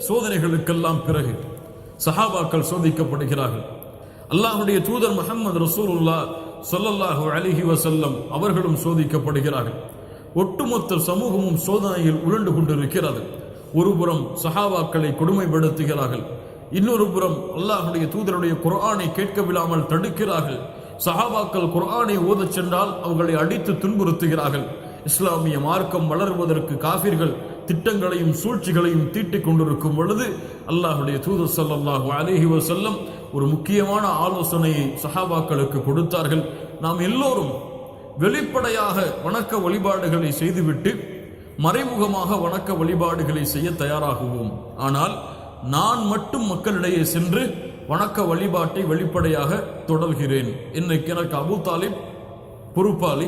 சோதனைகளுக்கெல்லாம் பிறகு சஹாபாக்கள் சோதிக்கப்படுகிறார்கள். அல்லாஹ்வுடைய தூதர் முஹம்மது ரசூலுல்லாஹ் ஸல்லல்லாஹு அலைஹி வஸல்லம் அவர்களும் சோதிக்கப்படுகிறார்கள். ஒட்டுமொத்த சமூகமும் சோதனையில் உருண்டு கொண்டிருக்கிறது. ஒருபுறம் சஹாபாக்களை கொடுமைப்படுத்துகிறார்கள், இன்னொரு புறம் அல்லாஹ்வுடைய தூதருடைய குர்ஆனை கேட்க விடாமல் தடுக்கிறார்கள். சஹாபாக்கள் குர்ஆனை ஓதச் சென்றால் அவர்களை அடித்து துன்புறுத்துகிறார்கள். இஸ்லாமிய மார்க்கம் வளருவதற்கு காஃபிர்கள் திட்டங்களையும் சூழ்ச்சிகளையும் தீட்டிக் கொண்டிருக்கும் பொழுது அல்லாஹ்வுடைய தூதர் ஸல்லல்லாஹு அலைஹி வஸல்லம் ஒரு முக்கியமான ஆலோசனையை சஹாபாக்களுக்கு கொடுத்தார்கள். நாம் எல்லோரும் வெளிப்படையாக வணக்க வழிபாடுகளை செய்துவிட்டு மறைமுகமாக வணக்க வழிபாடுகளை செய்ய தயாராகுவோம். ஆனால் நான் மட்டும் மக்களிடையே சென்று வணக்க வழிபாட்டை வெளிப்படையாக தொடர்கிறேன். இன்னைக்கு எனக்கு அபூ தாலிப் பொறுப்பாளி,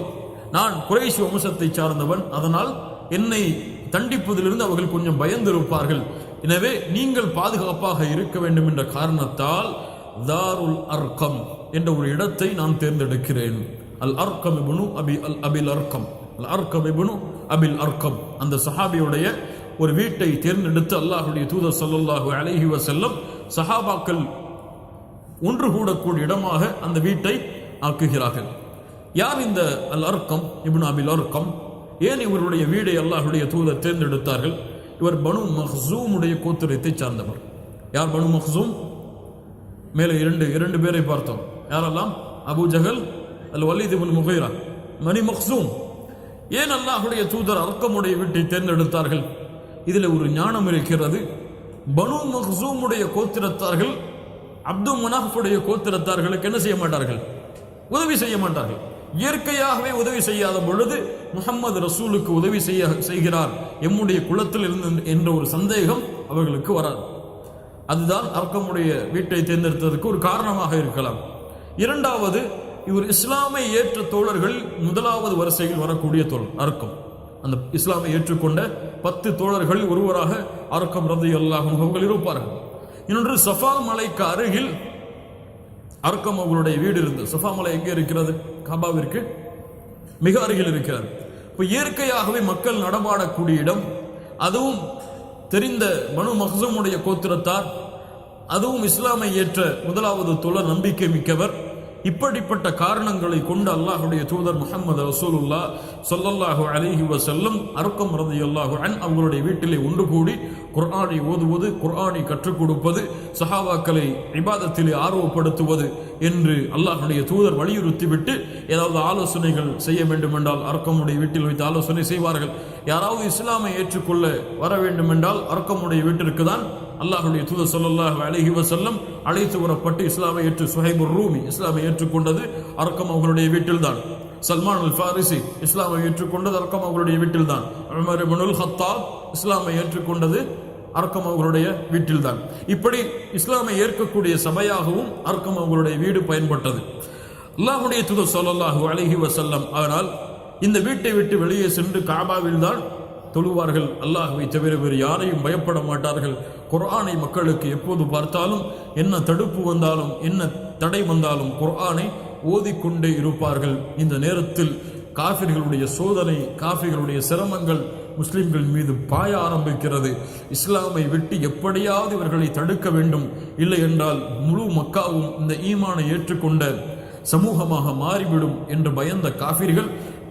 நான் குறைஷ் வம்சத்தை சார்ந்தவன், அதனால் என்னை தண்டிப்பதிலிருந்து அவர்கள் கொஞ்சம் பயந்திருப்பார்கள். எனவே நீங்கள் பாதுகாப்பாக இருக்க வேண்டும் என்ற காரணத்தால் தாருல் அர்கம் என்ற ஒரு இடத்தை நான் தேர்ந்தெடுக்கிறேன். அல் அர்கம் இப்னு அபில் அர்கம், அல் அர்கம் இப்னு அபில் அர்கம், அந்த சஹாபியுடைய ஒரு வீட்டை தேர்ந்தெடுத்து அல்லாஹ்வுடைய தூதர் ஸல்லல்லாஹு அலைஹி வஸல்லம் சஹாபாக்கள் ஒன்று கூடக்கூடிய இடமாக அந்த வீட்டை ஆக்குகிறார்கள். யார் இந்த அல் அர்கம் இப்னு அபில் அர்கம்? ஏன் இவருடைய வீடை அல்லாஹ்வுடைய தூதர் தேர்ந்தெடுத்தார்கள்? இவர் பனு மக்ஸூமுடைய கோத்திரத்தை சார்ந்தவர். யார் பனு மக்ஸூம்? மேலே இரண்டு பேரை பார்த்தோம். யாரெல்லாம்? அபூ ஜஹல், அல் வலீத் இப்னு முகைரா, பனு மக்ஸூம். ஏன் அல்லாஹ்வுடைய தூதர் அர்கமுடைய வீட்டை தேர்ந்தெடுத்தார்கள்? இதில் ஒரு ஞானம் இருக்கிறது. பனு மக்ஸூமுடைய கோத்திரத்தார்கள் அப்து மனாஃபுடைய கோத்திரத்தார்களுக்கு என்ன செய்ய மாட்டார்கள்? உதவி செய்ய மாட்டார்கள். இயற்கையாகவே உதவி செய்யாத பொழுது முஹம்மது ரசூலுக்கு உதவி செய்கிறார் எம்முடைய குலத்தில் இருந்து என்ற ஒரு சந்தேகம் அவர்களுக்கு வராது. அதுதான் அர்கமுடைய வீட்டை தேர்ந்தெடுத்ததற்கு ஒரு காரணமாக இருக்கலாம். இரண்டாவது, இவர் இஸ்லாமை ஏற்ற தோழர்கள் முதலாவது வரிசையில் வரக்கூடிய தோழர் அர்கம். அந்த இஸ்லாமை ஏற்றுக்கொண்ட 10 தோழர்கள் ஒருவராக அர்கம் ரலியல்லாஹு அன்ஹு அவர்கள் இருப்பார்கள். இன்னொன்று, சஃபா மலைக்கு அருகில் அர்கம் அவர்களுடைய வீடு இருந்தது. சஃபா மலை எங்கே இருக்கிறது? காபாவிற்கு மிக அருகில் இருக்கிறது. இப்போ இயற்கையாகவே மக்கள் நடமாடக்கூடிய இடம், அதுவும் தெரிந்த பனு மக்ஸூமுடைய கோத்திரத்தார், அதுவும் இஸ்லாமை ஏற்ற முதலாவது தோழர், நம்பிக்கை மிக்கவர். இப்படிப்பட்ட காரணங்களை கொண்டு அல்லாஹ்வுடைய தூதர் முஹம்மது ரசூலுல்லாஹ் ஸல்லல்லாஹு அலைஹி வஸல்லம் அர்கம் ரலியல்லாஹு அன்ஹு அவர்களுடைய வீட்டிலே ஒன்று கூடி குர்ஆனை ஓதுவது, குர்ஆனை கற்றுக் கொடுப்பது, சஹாபாக்களை இபாதத்திலே ஆர்வப்படுத்துவது என்று அல்லாஹ்வுடைய தூதர் வலியுறுத்திவிட்டு ஏதாவது ஆலோசனைகள் செய்ய வேண்டும் என்றால் அர்கமுடைய வீட்டில் வைத்து ஆலோசனை செய்வார்கள். யாராவது இஸ்லாமை ஏற்றுக்கொள்ள வர வேண்டும் என்றால் அர்கமுடைய வீட்டிற்கு தான் அல்லாஹ்வுடைய தூதர் ஸல்லல்லாஹு அலைஹி வஸல்லம் அழைத்து வரப்பட்டு இஸ்லாமை ஏற்று சுஹைபுர் ரூமி இஸ்லாமை ஏற்றுக்கொண்டது அர்கம் அவர்களுடைய வீட்டில்தான். சல்மான் அல் ஃபாரிசி இஸ்லாமை ஏற்றுக்கொண்டது அர்கம் அவர்களுடைய வீட்டில்தான். உமர் இப்னுல் ஹத்தாப் இஸ்லாமை ஏற்றுக்கொண்டது அர்கம் அவர்களுடைய வீட்டில்தான். இப்படி இஸ்லாமை ஏற்கக்கூடிய சபையாகவும் அர்கம் அவர்களுடைய வீடு பயன்பட்டது. அல்லாஹ்வுடைய தூதர் ஸல்லல்லாஹு அலைஹி வஸல்லம் ஆனால் இந்த வீட்டை விட்டு வெளியே சென்று காபாவில் தான் தொழுவார்கள். அல்லாஹ்வை தவிர வேறு யாரையும் பயப்பட மாட்டார்கள். குர்ஆனை மக்களுக்கு எப்போது பார்த்தாலும் என்ன தடுப்பு வந்தாலும் என்ன தடை வந்தாலும் குர்ஆனை ஓதிக்கொண்டே இருப்பார்கள். இந்த நேரத்தில் காஃபிர்களுடைய சோதனை, காஃபிர்களுடைய சிரமங்கள் முஸ்லிம்கள் மீது பாய ஆரம்பிக்கிறது. இஸ்லாமை விட்டு எப்படியாவது இவர்களை தடுக்க வேண்டும், இல்லை என்றால் முழு மக்காவும் இந்த ஈமானை ஏற்றுக்கொண்ட சமூகமாக மாறிவிடும் என்று பயந்த காஃபிர்கள்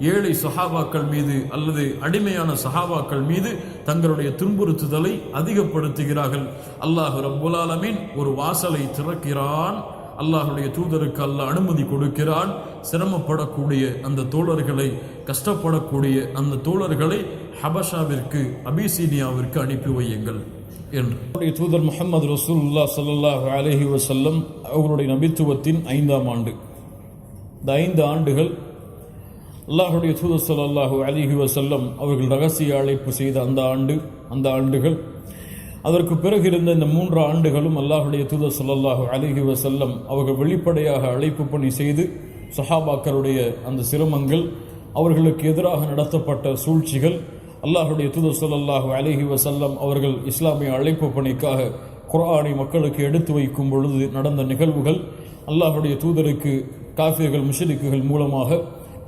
ஏழை சஹாபாக்கள் மீது அல்லது அடிமையான சஹாபாக்கள் மீது தங்களுடைய துன்புறுத்துதலை அதிகப்படுத்துகிறார்கள். அல்லாஹ் ரப்புல் ஆலமீன் ஒரு வாசலை திறக்கிறான். அல்லாஹ்வுடைய தூதருக்கு அல்லாஹ் அனுமதி கொடுக்கிறான். சிரமப்படக்கூடிய அந்த தோழர்களை, கஷ்டப்படக்கூடிய அந்த தோழர்களை ஹபஷாவிற்கு, அபிசீனியாவிற்கு அனுப்பி வையுங்கள் என்று தூதர் முஹம்மது ரசூலுல்லாஹ் ஸல்லல்லாஹு அலைஹி வஸல்லம் அவர்களுடைய நபித்துவத்தின் 5ஆம் ஆண்டு. இந்த 5 ஆண்டுகள் அல்லாஹ்வுடைய தூதர் ஸல்லல்லாஹு அலைஹி வஸல்லம் அவர்கள் ரகசிய அழைப்பு செய்த அந்த ஆண்டுகள். அதற்கு பிறகு இருந்த இந்த 3 ஆண்டுகளும் அல்லாஹ்வுடைய தூதர் ஸல்லல்லாஹு அலைஹி வஸல்லம் அவர்கள் வெளிப்படையாக அழைப்பு பணி செய்து சஹாபாக்களுடைய அந்த சிரமங்கள், அவர்களுக்கு எதிராக நடத்தப்பட்ட சூழ்ச்சிகள், அல்லாஹ்வுடைய தூதர் ஸல்லல்லாஹு அலைஹி வஸல்லம் அவர்கள் இஸ்லாமிய அழைப்பு பணிக்காக குர்ஆனை மக்களுக்கு எடுத்து வைக்கும் பொழுது நடந்த நிகழ்வுகள், அல்லாஹ்வுடைய தூதருக்கு காஃபிர்கள் முஷ்ரிக்குகள் மூலமாக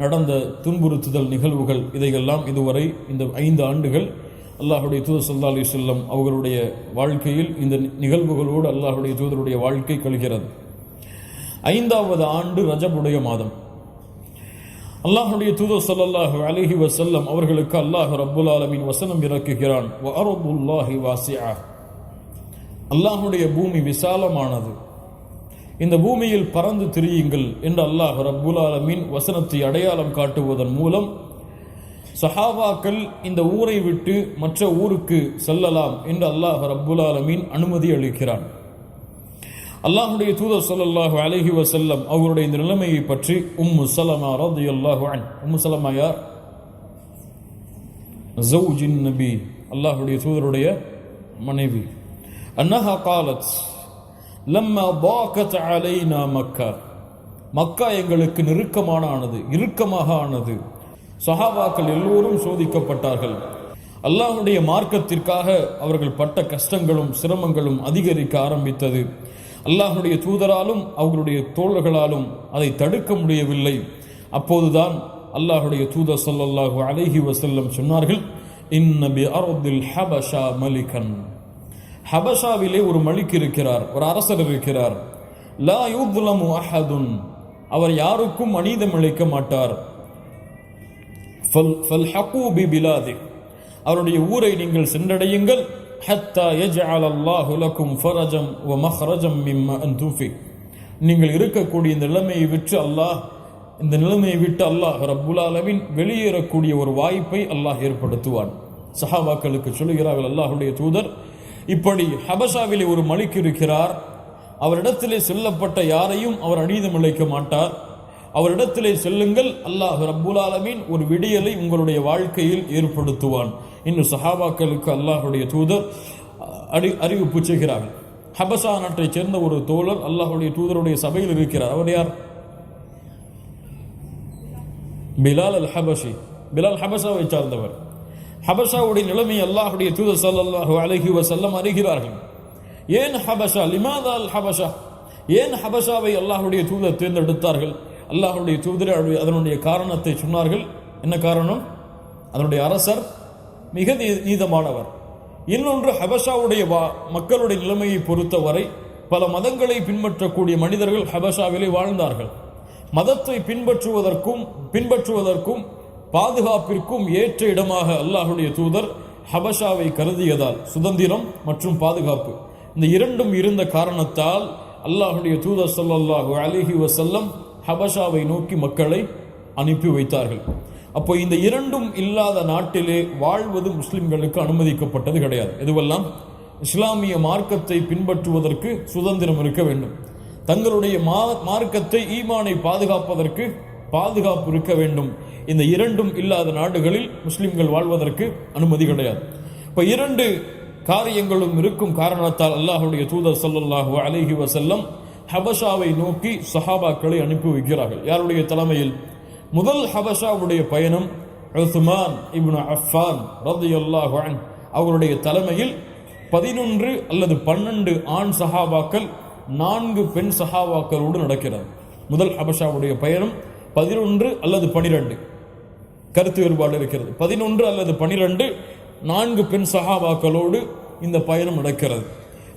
நடந்த துன்புறுத்துதல் நிகழ்வுகள், இதையெல்லாம் இதுவரை இந்த 5 ஆண்டுகள் அல்லாஹுடைய தூதர் ஸல்லல்லாஹு அலைஹி வஸல்லம் அவர்களுடைய வாழ்க்கையில் இந்த நிகழ்வுகளோடு அல்லாஹுடைய தூதருடைய வாழ்க்கை கழிகிறது. 5வது ஆண்டு ரஜபுடைய மாதம். அல்லாஹுடைய தூதர் ஸல்லல்லாஹு அலைஹி வஸல்லம் அவர்களுக்கு அல்லாஹ் ரப்புல் ஆலமீன் வசனம் இறக்குகிறான். வ அர்துல்லாஹி வாசிஆ, அல்லாஹுடைய பூமி விசாலமானது, இந்த பூமியில் பறந்து திரியுங்கள் என்று அல்லாஹ் ரப்புல் ஆலமீன் வசனத்தை அடையாளம் காட்டுவதன் மூலம் சஹாபாக்கள் இந்த ஊரை விட்டு மற்ற ஊருக்கு செல்லலாம் என்று அல்லாஹ் ரப்புல் ஆலமீன் அனுமதி அளிக்கிறான். அல்லாஹுடைய தூதர் ஸல்லல்லாஹு அலைஹி வஸல்லம் அவருடைய இந்த நிலைமையை பற்றி உம்மு ஸலமா ரலியல்லாஹு அன்ஹா, உம்மு ஸலமா யார்? ஜௌஜின் நபி, அல்லாஹுடைய தூதருடைய மனைவி. அன்னஹா காலத் லம்மா பாகத் அலைனா மக்கா, மக்கா எங்களுக்கு நெருக்கமாக ஆனது. சஹாபாக்கள் எல்லோரும் சோதிக்கப்பட்டார்கள். அல்லாஹுடைய மார்க்கத்திற்காக அவர்கள் பட்ட கஷ்டங்களும் சிரமங்களும் அதிகரிக்க ஆரம்பித்தது. அல்லாஹுடைய தூதராலும் அவர்களுடைய தோழர்களாலும் அதை தடுக்க முடியவில்லை. அப்போதுதான் அல்லாஹுடைய தூதர் ஸல்லல்லாஹு அலைஹி வஸல்லம் சொன்னார்கள், இன்ன பி அர்தில் ஹபஷா மலிகன், ஹபஷாவிலே ஒரு மலிக் இருக்கிறார், ஒரு அரசர் இருக்கிறார். லா யுத்லமு அஹதுன், அவர் யாருக்கும் அநீதம் இழைக்க மாட்டார். ஃபல்ஹகு பி பிலாதி, அவருடைய ஊரை நீங்கள் சென்றடையுங்கள். ஹத்தா யஜ்அல் அல்லாஹு லக்கும் ஃபரஜம் வ மஹ்ரஜம் மிம்மா அன்தும் ஃபீ, நீங்கள் இருக்கக்கூடிய இந்த நிலைமையை விட்டு அல்லாஹ் ரப்புல் ஆலமீன் வெளியேறக்கூடிய ஒரு வாய்ப்பை அல்லாஹ் ஏற்படுத்துவான். சஹாபாக்களுக்கு சொல்லுகிறார்கள், அல்லாஹுடைய தூதர், இப்படி ஹபஷாவிலே ஒரு மலிக் இருக்கிறார், அவரிடத்திலே செல்லப்பட்ட யாரையும் அவர் அநீதம் இழைக்க மாட்டார், அவரிடத்திலே செல்லுங்கள், அல்லாஹ் ரப்புல் ஆலமீன் ஒரு விடியலை உங்களுடைய வாழ்க்கையில் ஏற்படுத்துவான் என்று சஹாபாக்களுக்கு அல்லாஹுடைய தூதர் அறிவிப்பு செய்கிறார்கள். ஹபஷா நாட்டைச் சேர்ந்த ஒரு தோழர் அல்லாஹுடைய தூதருடைய சபையில் இருக்கிறார். அவர் யார்? பிலால் அல் ஹபஷி. பிலால் ஹபஷாவை சார்ந்தவர். ஹபஷாவுடைய நிலைமை அல்லாஹுடைய தூதர் ஸல்லல்லாஹு அலைஹி வஸல்லம் அறிகிறார்கள். ஏன் ஹபஷா, லிமாதா அல் ஹபஷா, ஏன் ஹபஷாவை அல்லாஹுடைய தூதர் தேர்ந்தெடுத்தார்கள்? அல்லாஹுடைய தூதர் அதனுடைய காரணத்தை சொன்னார்கள். என்ன காரணம்? அதனுடைய அரசர் மிக நீதமானவர். இன்னொன்று, ஹபஷாவுடைய மக்களுடைய நிலைமையை பொறுத்தவரை பல மதங்களை பின்பற்றக்கூடிய மனிதர்கள் ஹபஷாவிலே வாழ்ந்தார்கள். மதத்தை பின்பற்றுவதற்கும் பாதுகாப்பிற்கும் ஏற்ற இடமாக அல்லாஹுடைய தூதர் ஹபஷாவை கருதியதால் சுதந்திரம் மற்றும் பாதுகாப்பு இந்த இரண்டும் இருந்த காரணத்தால் அல்லாஹுடைய தூதர் ஸல்லல்லாஹு அலைஹி வஸல்லம் ஹபஷாவை நோக்கி மக்களை அனுப்பி வைத்தார்கள். அப்போ இந்த இரண்டும் இல்லாத நாட்டிலே வாழ்வது முஸ்லிம்களுக்கு அனுமதிக்கப்பட்டது கிடையாது. எதுவெல்லாம்? இஸ்லாமிய மார்க்கத்தை பின்பற்றுவதற்கு சுதந்திரம் இருக்க வேண்டும், தங்களுடைய மார்க்கத்தை ஈமானை பாதுகாப்பதற்கு பாதுகாப்பு இருக்க வேண்டும். இந்த இரண்டும் இல்லாத நாடுகளில் முஸ்லிம்கள் வாழ்வதற்கு அனுமதி கிடையாது. இப்போ இரண்டு காரியங்களும் இருக்கும் காரணத்தால் அல்லாஹுடைய தூதர் ஸல்லல்லாஹு அலைஹி வஸல்லம் ஹபஷாவை நோக்கி சஹாபாக்களை அனுப்பி வைக்கிறார்கள். யாருடைய தலைமையில்? முதல் ஹபஷாவுடைய பயணம் உஸ்மான் இப்னு அஃபான் ரலியல்லாஹு அன்ஹு அவருடைய தலைமையில் 11 அல்லது 12 ஆண் சஹாபாக்கள் 4 பெண் சஹாபாக்களோடு நடக்கிறது. முதல் ஹபஷாவுடைய பயணம் 11 அல்லது 12, கருத்து வேறுபாடு இருக்கிறது. 11 அல்லது 12 4 பெண் சஹாபாக்களோடு இந்த பயணம் நடக்கிறது.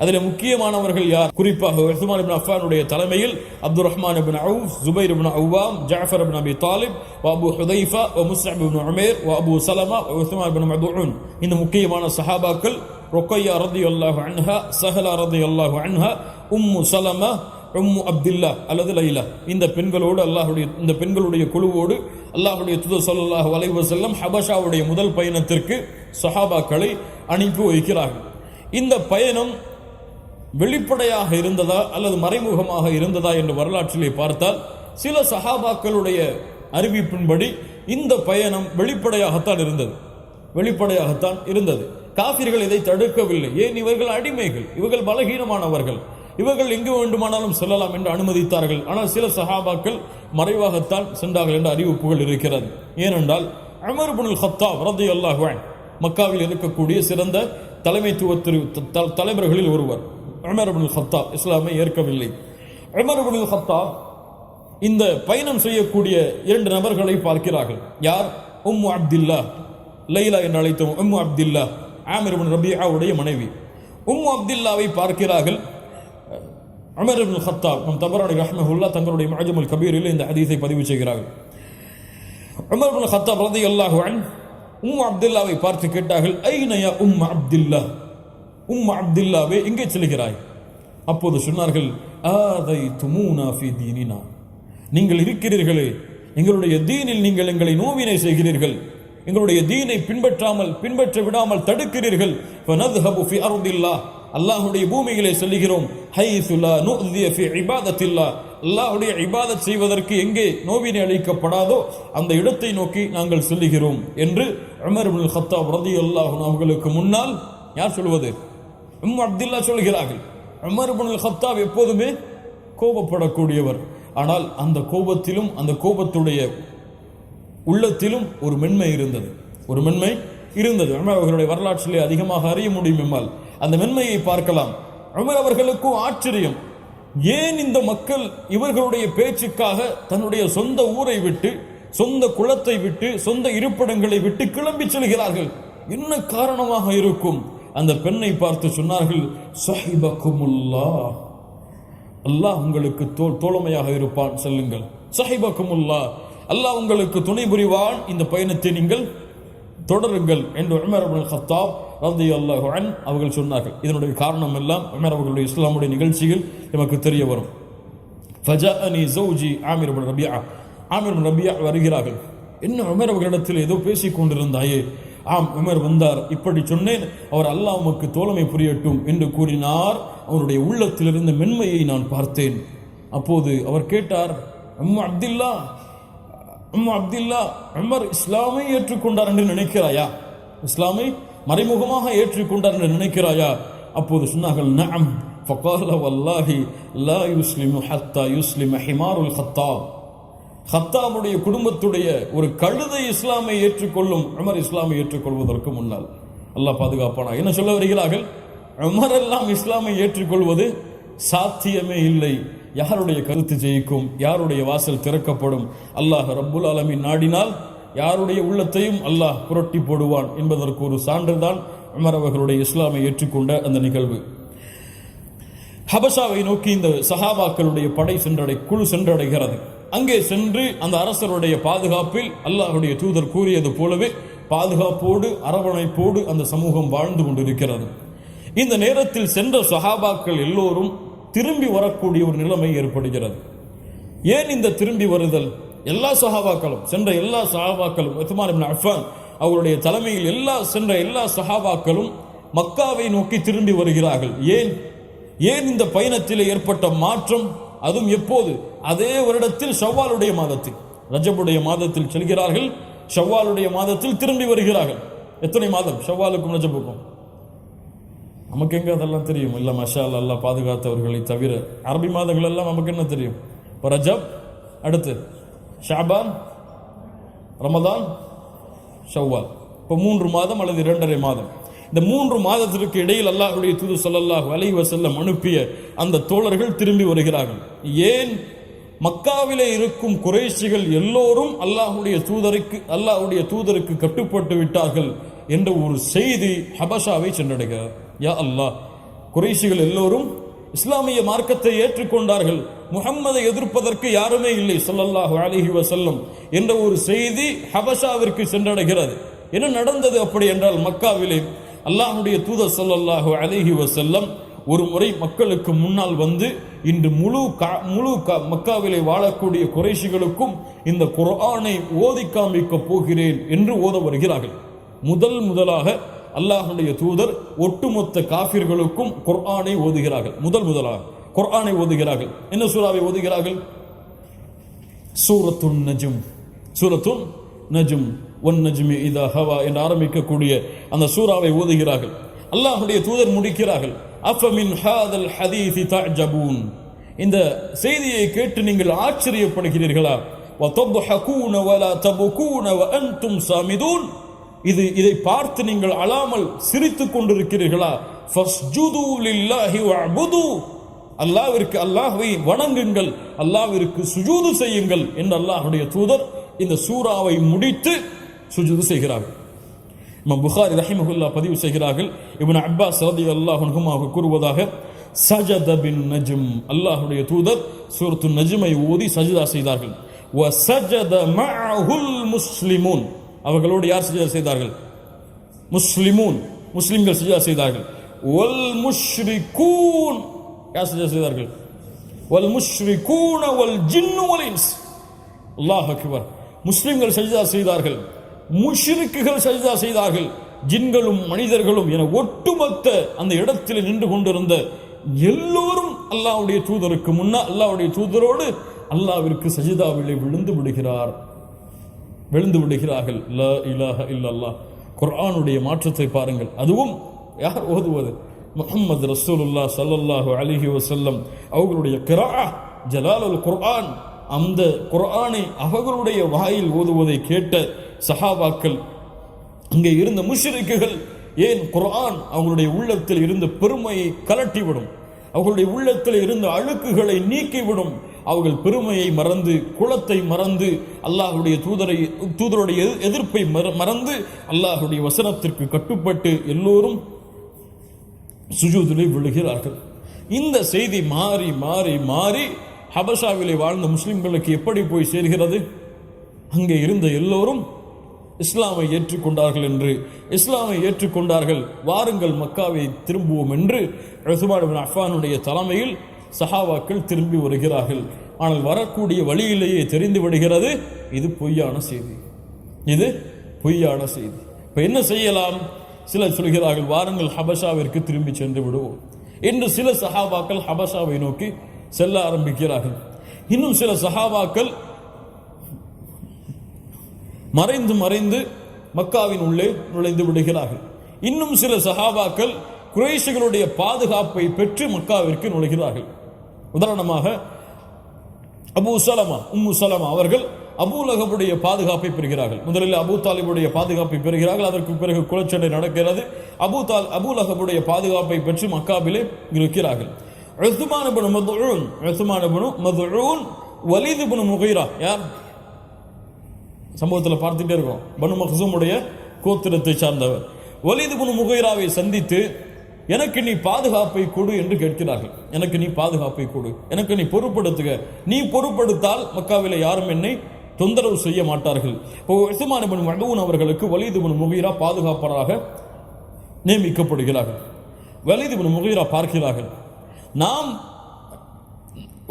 அதில் முக்கியமானவர்கள் யார்? குறிப்பாக உஸ்மான் இப்னு அஃபானுடைய தலைமையில் அப்துர் ரஹ்மான் இப்னு அவுஃப், ஜுபைர் இப்னு அவ்வாம், ஜஅஃபர் இப்னு அபி தாலிப், அபூ ஹுதைஃபா, முஸ்அப் இப்னு உமைர், அபூ சலமா, உஸ்மான் இப்னு மதுஊன். இந்த முக்கியமான சஹாபாக்கள் ருக்கையா ரலியல்லாஹு அன்ஹா, சஹலா ரலியல்லாஹு அன்ஹா, உம்மு சலமா, உம்மு அப்துல்லா அல்லது லைலா, இந்த பெண்களுடைய குழுவோடு அல்லாஹுடைய தூதர் ஸல்லல்லாஹு அலைஹி வஸல்லம் ஹபஷாவுடைய முதல் பயணத்திற்கு சஹாபாக்களை அனுப்பி வைக்கிறார்கள். இந்த பயணம் வெளிப்படையாக இருந்ததா அல்லது மறைமுகமாக இருந்ததா என்று வரலாற்றிலே பார்த்தால் சில சஹாபாக்களுடைய அறிவிப்பின்படி இந்த பயணம் வெளிப்படையாகத்தான் இருந்தது. காஃபிர்கள் இதை தடுக்கவில்லை. ஏன்? இவர்கள் அடிமைகள், இவர்கள் பலகீனமானவர்கள், இவர்கள் எங்கு வேண்டுமானாலும் செல்லலாம் என்று அனுமதித்தார்கள். ஆனால் சில சஹாபாக்கள் மறைவாகத்தான் சென்றார்கள் என்ற அறிவிப்புகள் இருக்கிறது. ஏனென்றால் உமர் இப்னுல் கத்தாப் ரலியல்லாஹு அன்ஹு மக்காவில் இருக்கக்கூடிய சிறந்த தலைவர்களில் ஒருவர். உமர் இப்னுல் கத்தாப் இஸ்லாமை ஏற்கவில்லை. உமர் இப்னுல் கத்தாப் இந்த பயணம் செய்யக்கூடிய 2 நபர்களை பார்க்கிறார்கள். யார்? உம்மு அப்துல்லா, லைலா என்று அழைத்தோம் உம்மு அப்துல்லா, ஆமிர் இப்னு ரபியாவுடைய மனைவி. அப்துல்லாவை பார்க்கிறார்கள். உமர் இப்னு கத்தாப் நம் தபரானி ரஹ்மஹுல்லாஹ் தங்களுடைய முஅஜமுல் கபீரில் இந்த ஹதீஸை பதிவு செய்கிறார்கள். உமர் இப்னு கத்தாப் ரலியல்லாஹு அன்ஹு அப்துல்லாவை பார்த்து கேட்டார்கள், ஐன யா அப்துல்லா, அப்துல்லாவே எங்கே செல்கிறாய்? அப்போது சொன்னார்கள், ஆதைதுமூனா ஃபீ தீனினா, நீங்கள் இருக்கிறீர்களே எங்களுடைய தீனில் நீங்கள் எங்களை நோவினை செய்கிறீர்கள், எங்களுடைய தீனை பின்பற்ற விடாமல் தடுக்கிறீர்கள். ஃபனذهபு ஃபீ அர்தில்லாஹ், அல்லாஹ்வுடைய பூமியிலே செல்கிறோம். ஹைஸு லா நுஅ்திய ஃபீ இபாதத்தில்லாஹ், அல்லாஹ்வுடைய இபாதத் செய்வதற்கு எங்கே நோவினை அளிக்கப்படாதோ அந்த இடத்தை நோக்கி நாங்கள் செல்கிறோம் என்று உமர் இப்னு கத்தாப் ரலியல்லாஹு அன்ஹு அவர்களுக்கு முன்னால் யார் சொல்வது? அப்துல்லா சொல்கிறார்கள். உமர் இப்னு கத்தாப் எப்போதுமே கோபப்படக்கூடியவர். ஆனால் அந்த கோபத்திலும் அந்த கோபத்துடைய உள்ளத்திலும் ஒரு மென்மை இருந்தது. உமர் அவர்களுடைய வரலாற்றிலே அதிகமாக அறிய முடியும் எம்மால் அந்த மென்மையை பார்க்கலாம். உமர் அவர்களுக்கும் ஆச்சரியம், ஏன் இந்த மக்கள் இவர்களுடைய பேச்சுக்காக தன்னுடைய சொந்த ஊரை விட்டு, சொந்த குலத்தை விட்டு, சொந்த இருப்பிடங்களை விட்டு கிளம்பி செல்கிறார்கள்? என்ன காரணமாக இருக்கும்? அந்த பெண்ணை பார்த்து சொன்னார்கள், ஸஹிபகுமுல்லாஹ், அல்லாஹ் உங்களுக்கு தோழமையாக இருப்பான், செல்லுங்கள். ஸஹிபகுமுல்லாஹ், அல்லாஹ் உங்களுக்கு துணை புரிவான், இந்த பயணத்தை நீங்கள் தொடருங்கள் என்று உமர் இப்னு கத்தாப் ரலியல்லாஹு அன்ஹு அவர்கள் சொன்னார்கள். இதனுடைய காரணம் எல்லாம் உமர் அவர்களுடைய இஸ்லாமுடைய நிகழ்ச்சியில் நமக்கு தெரிய வரும். ஃபஜாஅனி ஸௌஜி ஆமிர் இப்னு ரபியா வருகிறார்கள். என்ன உமர் அவர்களிடத்தில் ஏதோ பேசிக் கொண்டிருந்தாயே? ஆம், உமர் வந்தார், இப்படி சொன்னேன், அவர் அல்லாஹ் உமக்கு தோழமை புரியட்டும் என்று கூறினார். அவருடைய உள்ளத்திலிருந்த மென்மையை நான் பார்த்தேன். அப்போது அவர் கேட்டார், அப்துல்லா, உமர் இஸ்லாமை ஏற்றுக்கொண்டார் என்று நினைக்கிறாயா? இஸ்லாமை மறைமுகமாக ஏற்றுக்கொண்டார் என்று நினைக்கிறாயா? அப்போது சொன்னார்கள், நஅம். ஃபகால வல்லாஹி லா யுஸ்லிமு ஹத்தா யுஸ்லிம ஹிமாருல் கத்தாப், கத்தாபுடைய குடும்பத்துடைய ஒரு கழுதை இஸ்லாமை ஏற்றுக்கொள்ளும், உமர் இஸ்லாமை ஏற்றுக்கொள்வதற்கு முன்னால். அல்லாஹ் பாதுகாப்பானா. என்ன சொல்ல வருகிறார்கள்? உமர் எல்லாம் இஸ்லாமை ஏற்றுக்கொள்வது சாத்தியமே இல்லை. யாருடைய கருத்து ஜெயிக்கும்? யாருடைய வாசல் திறக்கப்படும்? அல்லாஹ் ரப்புல் ஆலமீன் நாடினால் யாருடைய உள்ளத்தையும் அல்லாஹ் புரட்டி போடுவான் என்பதற்கு ஒரு சான்றுதான் உமர் அவர்களுடைய இஸ்லாமை ஏற்றுக்கொண்ட அந்த நிகழ்வு. ஹபஷாவை நோக்கி இந்த சஹாபாக்களுடைய படை குழு சென்றடைகிறது. அங்கே சென்று அந்த அரசருடைய பாதுகாப்பில் அல்லாஹ்வுடைய தூதர் கூறியது போலவே பாதுகாப்போடு அரவணைப்போடு அந்த சமூகம் வாழ்ந்து கொண்டிருக்கிறது. இந்த நேரத்தில் சென்ற சஹாபாக்கள் எல்லோரும் திரும்பி வரக்கூடிய ஒரு நிலைமை ஏற்படுகிறது. ஏன் இந்த திரும்பி வருதல்? எல்லா சஹாபாக்களும் சென்ற எல்லா சஹாபாக்களும் உஸ்மான் இப்னு அஃபான் அவருடைய தலைமையில் சென்ற எல்லா சஹாபாக்களும் மக்காவை நோக்கி திரும்பி வருகிறார்கள். ஏன் இந்த பயணத்தில் ஏற்பட்ட மாற்றம்? அதுவும் எப்போது? அதே வருடத்தில் ஷவ்வாலுடைய மாதத்தில், ரஜபுடைய மாதத்தில் செல்கிறார்கள். ஷவ்வாலுடைய மாதத்தில் திரும்பி வருகிறார்கள். எத்தனை மாதம்? ஷவ்வாலுக்கும் ரஜபுக்கும் நமக்கு எங்க அதெல்லாம் தெரியும்? இல்ல, மஷா அல்லாஹ் பாதுகாத்தவர்களை தவிர அரபி மாதங்கள் எல்லாம் நமக்கு என்ன தெரியும்? ரஜப், அடுத்து ஷாபான், ரமதான், ஷவ்வால். இப்போ 3 மாதம் அல்லது 2.5 மாதம். இந்த 3 மாதத்திற்கு இடையில் அல்லாஹ்வுடைய தூதர் ஸல்லல்லாஹு அலைஹி வஸல்லம் அனுப்பிய அந்த தோழர்கள் திரும்பி வருகிறார்கள். ஏன்? மக்காவிலே இருக்கும் குறைஷிகள் எல்லோரும் அல்லாஹ்வுடைய தூதருக்கு கட்டுப்பட்டு விட்டார்கள் என்ற ஒரு செய்தி ஹபஷாவை சென்றடைகிறார். யா அல்லாஹ், குறைஷிகள் எல்லோரும் இஸ்லாமிய மார்க்கத்தை ஏற்றுக்கொண்டார்கள், முஹம்மதை எதிர்ப்பதற்கு யாருமே இல்லை ஸல்லல்லாஹு அலைஹி வஸல்லம் என்ற ஒரு செய்தி ஹபஷாவிற்கு சென்றடைகிறது. என்ன நடந்தது அப்படி என்றால், மக்காவிலே அல்லாஹ்வுடைய தூதர் ஸல்லல்லாஹு அலைஹி வஸல்லம் ஒரு முறை மக்களுக்கு முன்னால் வந்து, இன்று முழு மக்காவிலே வாழக்கூடிய குறைஷிகளுக்கும் இந்த குர்ஆனை ஓதி காண்பிக்க போகிறேன் என்று ஓத வருகிறார்கள். முதலாக அல்லாஹ்வுடைய தூதர் ஒட்டுமொத்த காஃபிர்களுக்கும் குர்ஆனை ஓதுகிறார்கள். முதலாக குர்ஆனை ஓதுகிறார்கள். என்ன சூராவை ஓதுகிறார்கள்? சூரத்துன் நஜ்ம் வன் நஜ்மி இதா ஹவா என்று ஆரம்பிக்கக்கூடிய அந்த சூராவை ஓதுகிறார்கள். அல்லாஹ்வுடைய தூதர் முடிக்கிறார்கள், அஃபமின் ஹாதல் ஹதீஸி தஅஜபூன், இந்த செய்தியை கேட்டு நீங்கள் ஆச்சரியப்படுகிறீர்களா? வதத்ஹகூன வலா தபகூன வஅன்தும் சாமிதூன், இதை பார்த்து நீங்கள் அழாமல் சிரித்துக் கொண்டிருக்கிறீர்களா? ஃபஸ்ஜுது லில்லாஹி வஅபுது, அல்லாஹ்வை வணங்குங்கள், அல்லாஹ்விற்கு சுஜூது செய்யுங்கள் என்று அல்லாஹ்வுடைய தூதர் இந்த சூராவை முடித்து சுஜூது செய்கிறார்கள். இமாம் புகாரி ரஹிமஹுல்லாஹ் பதிவு செய்கிறார்கள், இப்னு அப்பாஸ் ரலியல்லாஹு அன்ஹுமா கூறுவதாக, சஜத பின் நஜ்ம், அல்லாஹ்வுடைய தூதர் சூரத்து நஜ்மை ஓதி சஜ்தா செய்தார்கள். வ சஜத மஅஹுல் முஸ்லிமூன், அவர்களோடு யார் சஜ்தா செய்தார்கள்? முஸ்லிமூன், முஸ்லிம்கள் சஜ்தா செய்தார்கள். வல் முஷ்ரிகூன், யார் சஜ்தா செய்தார்கள்? வல் முஷ்ரிகூன வல் ஜின்னு வல் இன்ஸ். அல்லாஹ் அக்பர். முஸ்லிம்கள் சஜ்தா செய்தார்கள், முஷ்ரிக்குகள் சஜ்தா செய்தார்கள், ஜின்களும் மனிதர்களும் என ஒட்டுமொத்த அந்த இடத்தில் நின்று கொண்டிருந்த எல்லோரும் அல்லாஹ்வுடைய தூதருக்கு முன்னால், அல்லாஹ்வுடைய தூதரோடு அல்லாஹ்விற்கு சஜிதாவிலே விழுந்து விடுகிறார்கள். லா இலாஹ இல்லல்லாஹ். குர்ஆனுடைய மாற்றத்தை பாருங்கள். அதுவும் யார் ஓதுவது? முஹம்மது ரசூலுல்லாஹ் ஸல்லல்லாஹு அலைஹி வஸல்லம் அவர்களுடைய கிராஅ ஜலாலுல் குர்ஆன், அந்த குர்ஆனை அவர்களுடைய வாயில் ஓதுவதை கேட்ட சஹாபாக்கள், அங்கே இருந்த முஷ்ரிக்குகள், ஏன் குர்ஆன் அவங்களுடைய உள்ளத்தில் இருந்த பெருமையை கலட்டிவிடும், அவர்களுடைய உள்ளத்தில் இருந்த அழுக்குகளை நீக்கிவிடும். அவர்கள் பெருமையை மறந்து, குலத்தை மறந்து, அல்லாஹ்வுடைய தூதருடைய எதிர்ப்பை மறந்து அல்லாஹ்வுடைய வசனத்திற்கு கட்டுப்பட்டு எல்லோரும் சுஜூதிலே விழுகிறார்கள். இந்த செய்தி மாறி மாறி மாறி ஹபஷாவிலே வாழ்ந்த முஸ்லிம்களுக்கு எப்படி போய் சேர்கிறது? அங்கே இருந்த எல்லோரும் இஸ்லாமை ஏற்றுக்கொண்டார்கள் என்று, இஸ்லாமை ஏற்றுக்கொண்டார்கள், வாருங்கள் மக்காவை திரும்புவோம் என்று உஸ்மான் இப்னு அஃபானுடைய தலைமையில் சஹாபாக்கள் திரும்பி வருகிறார்கள். ஆனால் வரக்கூடிய வழியிலேயே தெரிந்து விடுகிறது, இது பொய்யான செய்தி, இது பொய்யான செய்தி. இப்ப என்ன செய்யலாம்? சிலர் சொல்கிறார்கள், வாருங்கள் ஹபஷாவிற்கு திரும்பி சென்று விடுவோம் என்று. சில சஹாபாக்கள் ஹபஷாவை நோக்கி செல்ல ஆரம்பிக்கிறார்கள். இன்னும் சில சஹாபாக்கள் மறைந்து மறைந்து மக்காவின் உள்ளே நுழைந்து விடுகிறார்கள். இன்னும் சில சஹாபாக்கள் குறைஷிகளுடைய பாதுகாப்பை பெற்று மக்காவிற்கு நுழைகிறார்கள். உதாரணமாக அபூ சலமா, உம்மு சலமா அவர்கள் அபூ லஹபுடைய பாதுகாப்பை பெறுகிறார்கள். முதலில் அபூ தாலிபுடைய பாதுகாப்பை பெறுகிறார்கள். அதற்கு பிறகு குலச்சண்டை நடக்கிறது. அபூ லஹபுடைய பாதுகாப்பை பெற்று மக்காவிலே இருக்கிறார்கள். உஸ்மான் இப்னு மத்ஊன், வலீத் இப்னு முகீரா, யார் சம்பவத்தில் பார்த்துட்டே இருக்கோம், பனு மக்சூமுடைய கோத்திரத்தை சார்ந்தவர். வலீத் இப்னு முகீராவை சந்தித்து, எனக்கு நீ பாதுகாப்பை கொடு என்று கேட்கிறார்கள். எனக்கு நீ பாதுகாப்பை கொடு, எனக்கு நீ பொறுப்படுத்துக, நீ பொறுப்படுத்தால் மக்காவிலே யாரும் என்னை தொந்தரவு செய்ய மாட்டார்கள். உஸ்மான் இப்னு மத்ஊன் அவர்களுக்கு வலீத் இப்னு முகீரா பாதுகாப்பராக நியமிக்கப்படுகிறார்கள். வலீத் இப்னு முகீரா பார்க்கிறார்கள், நாம்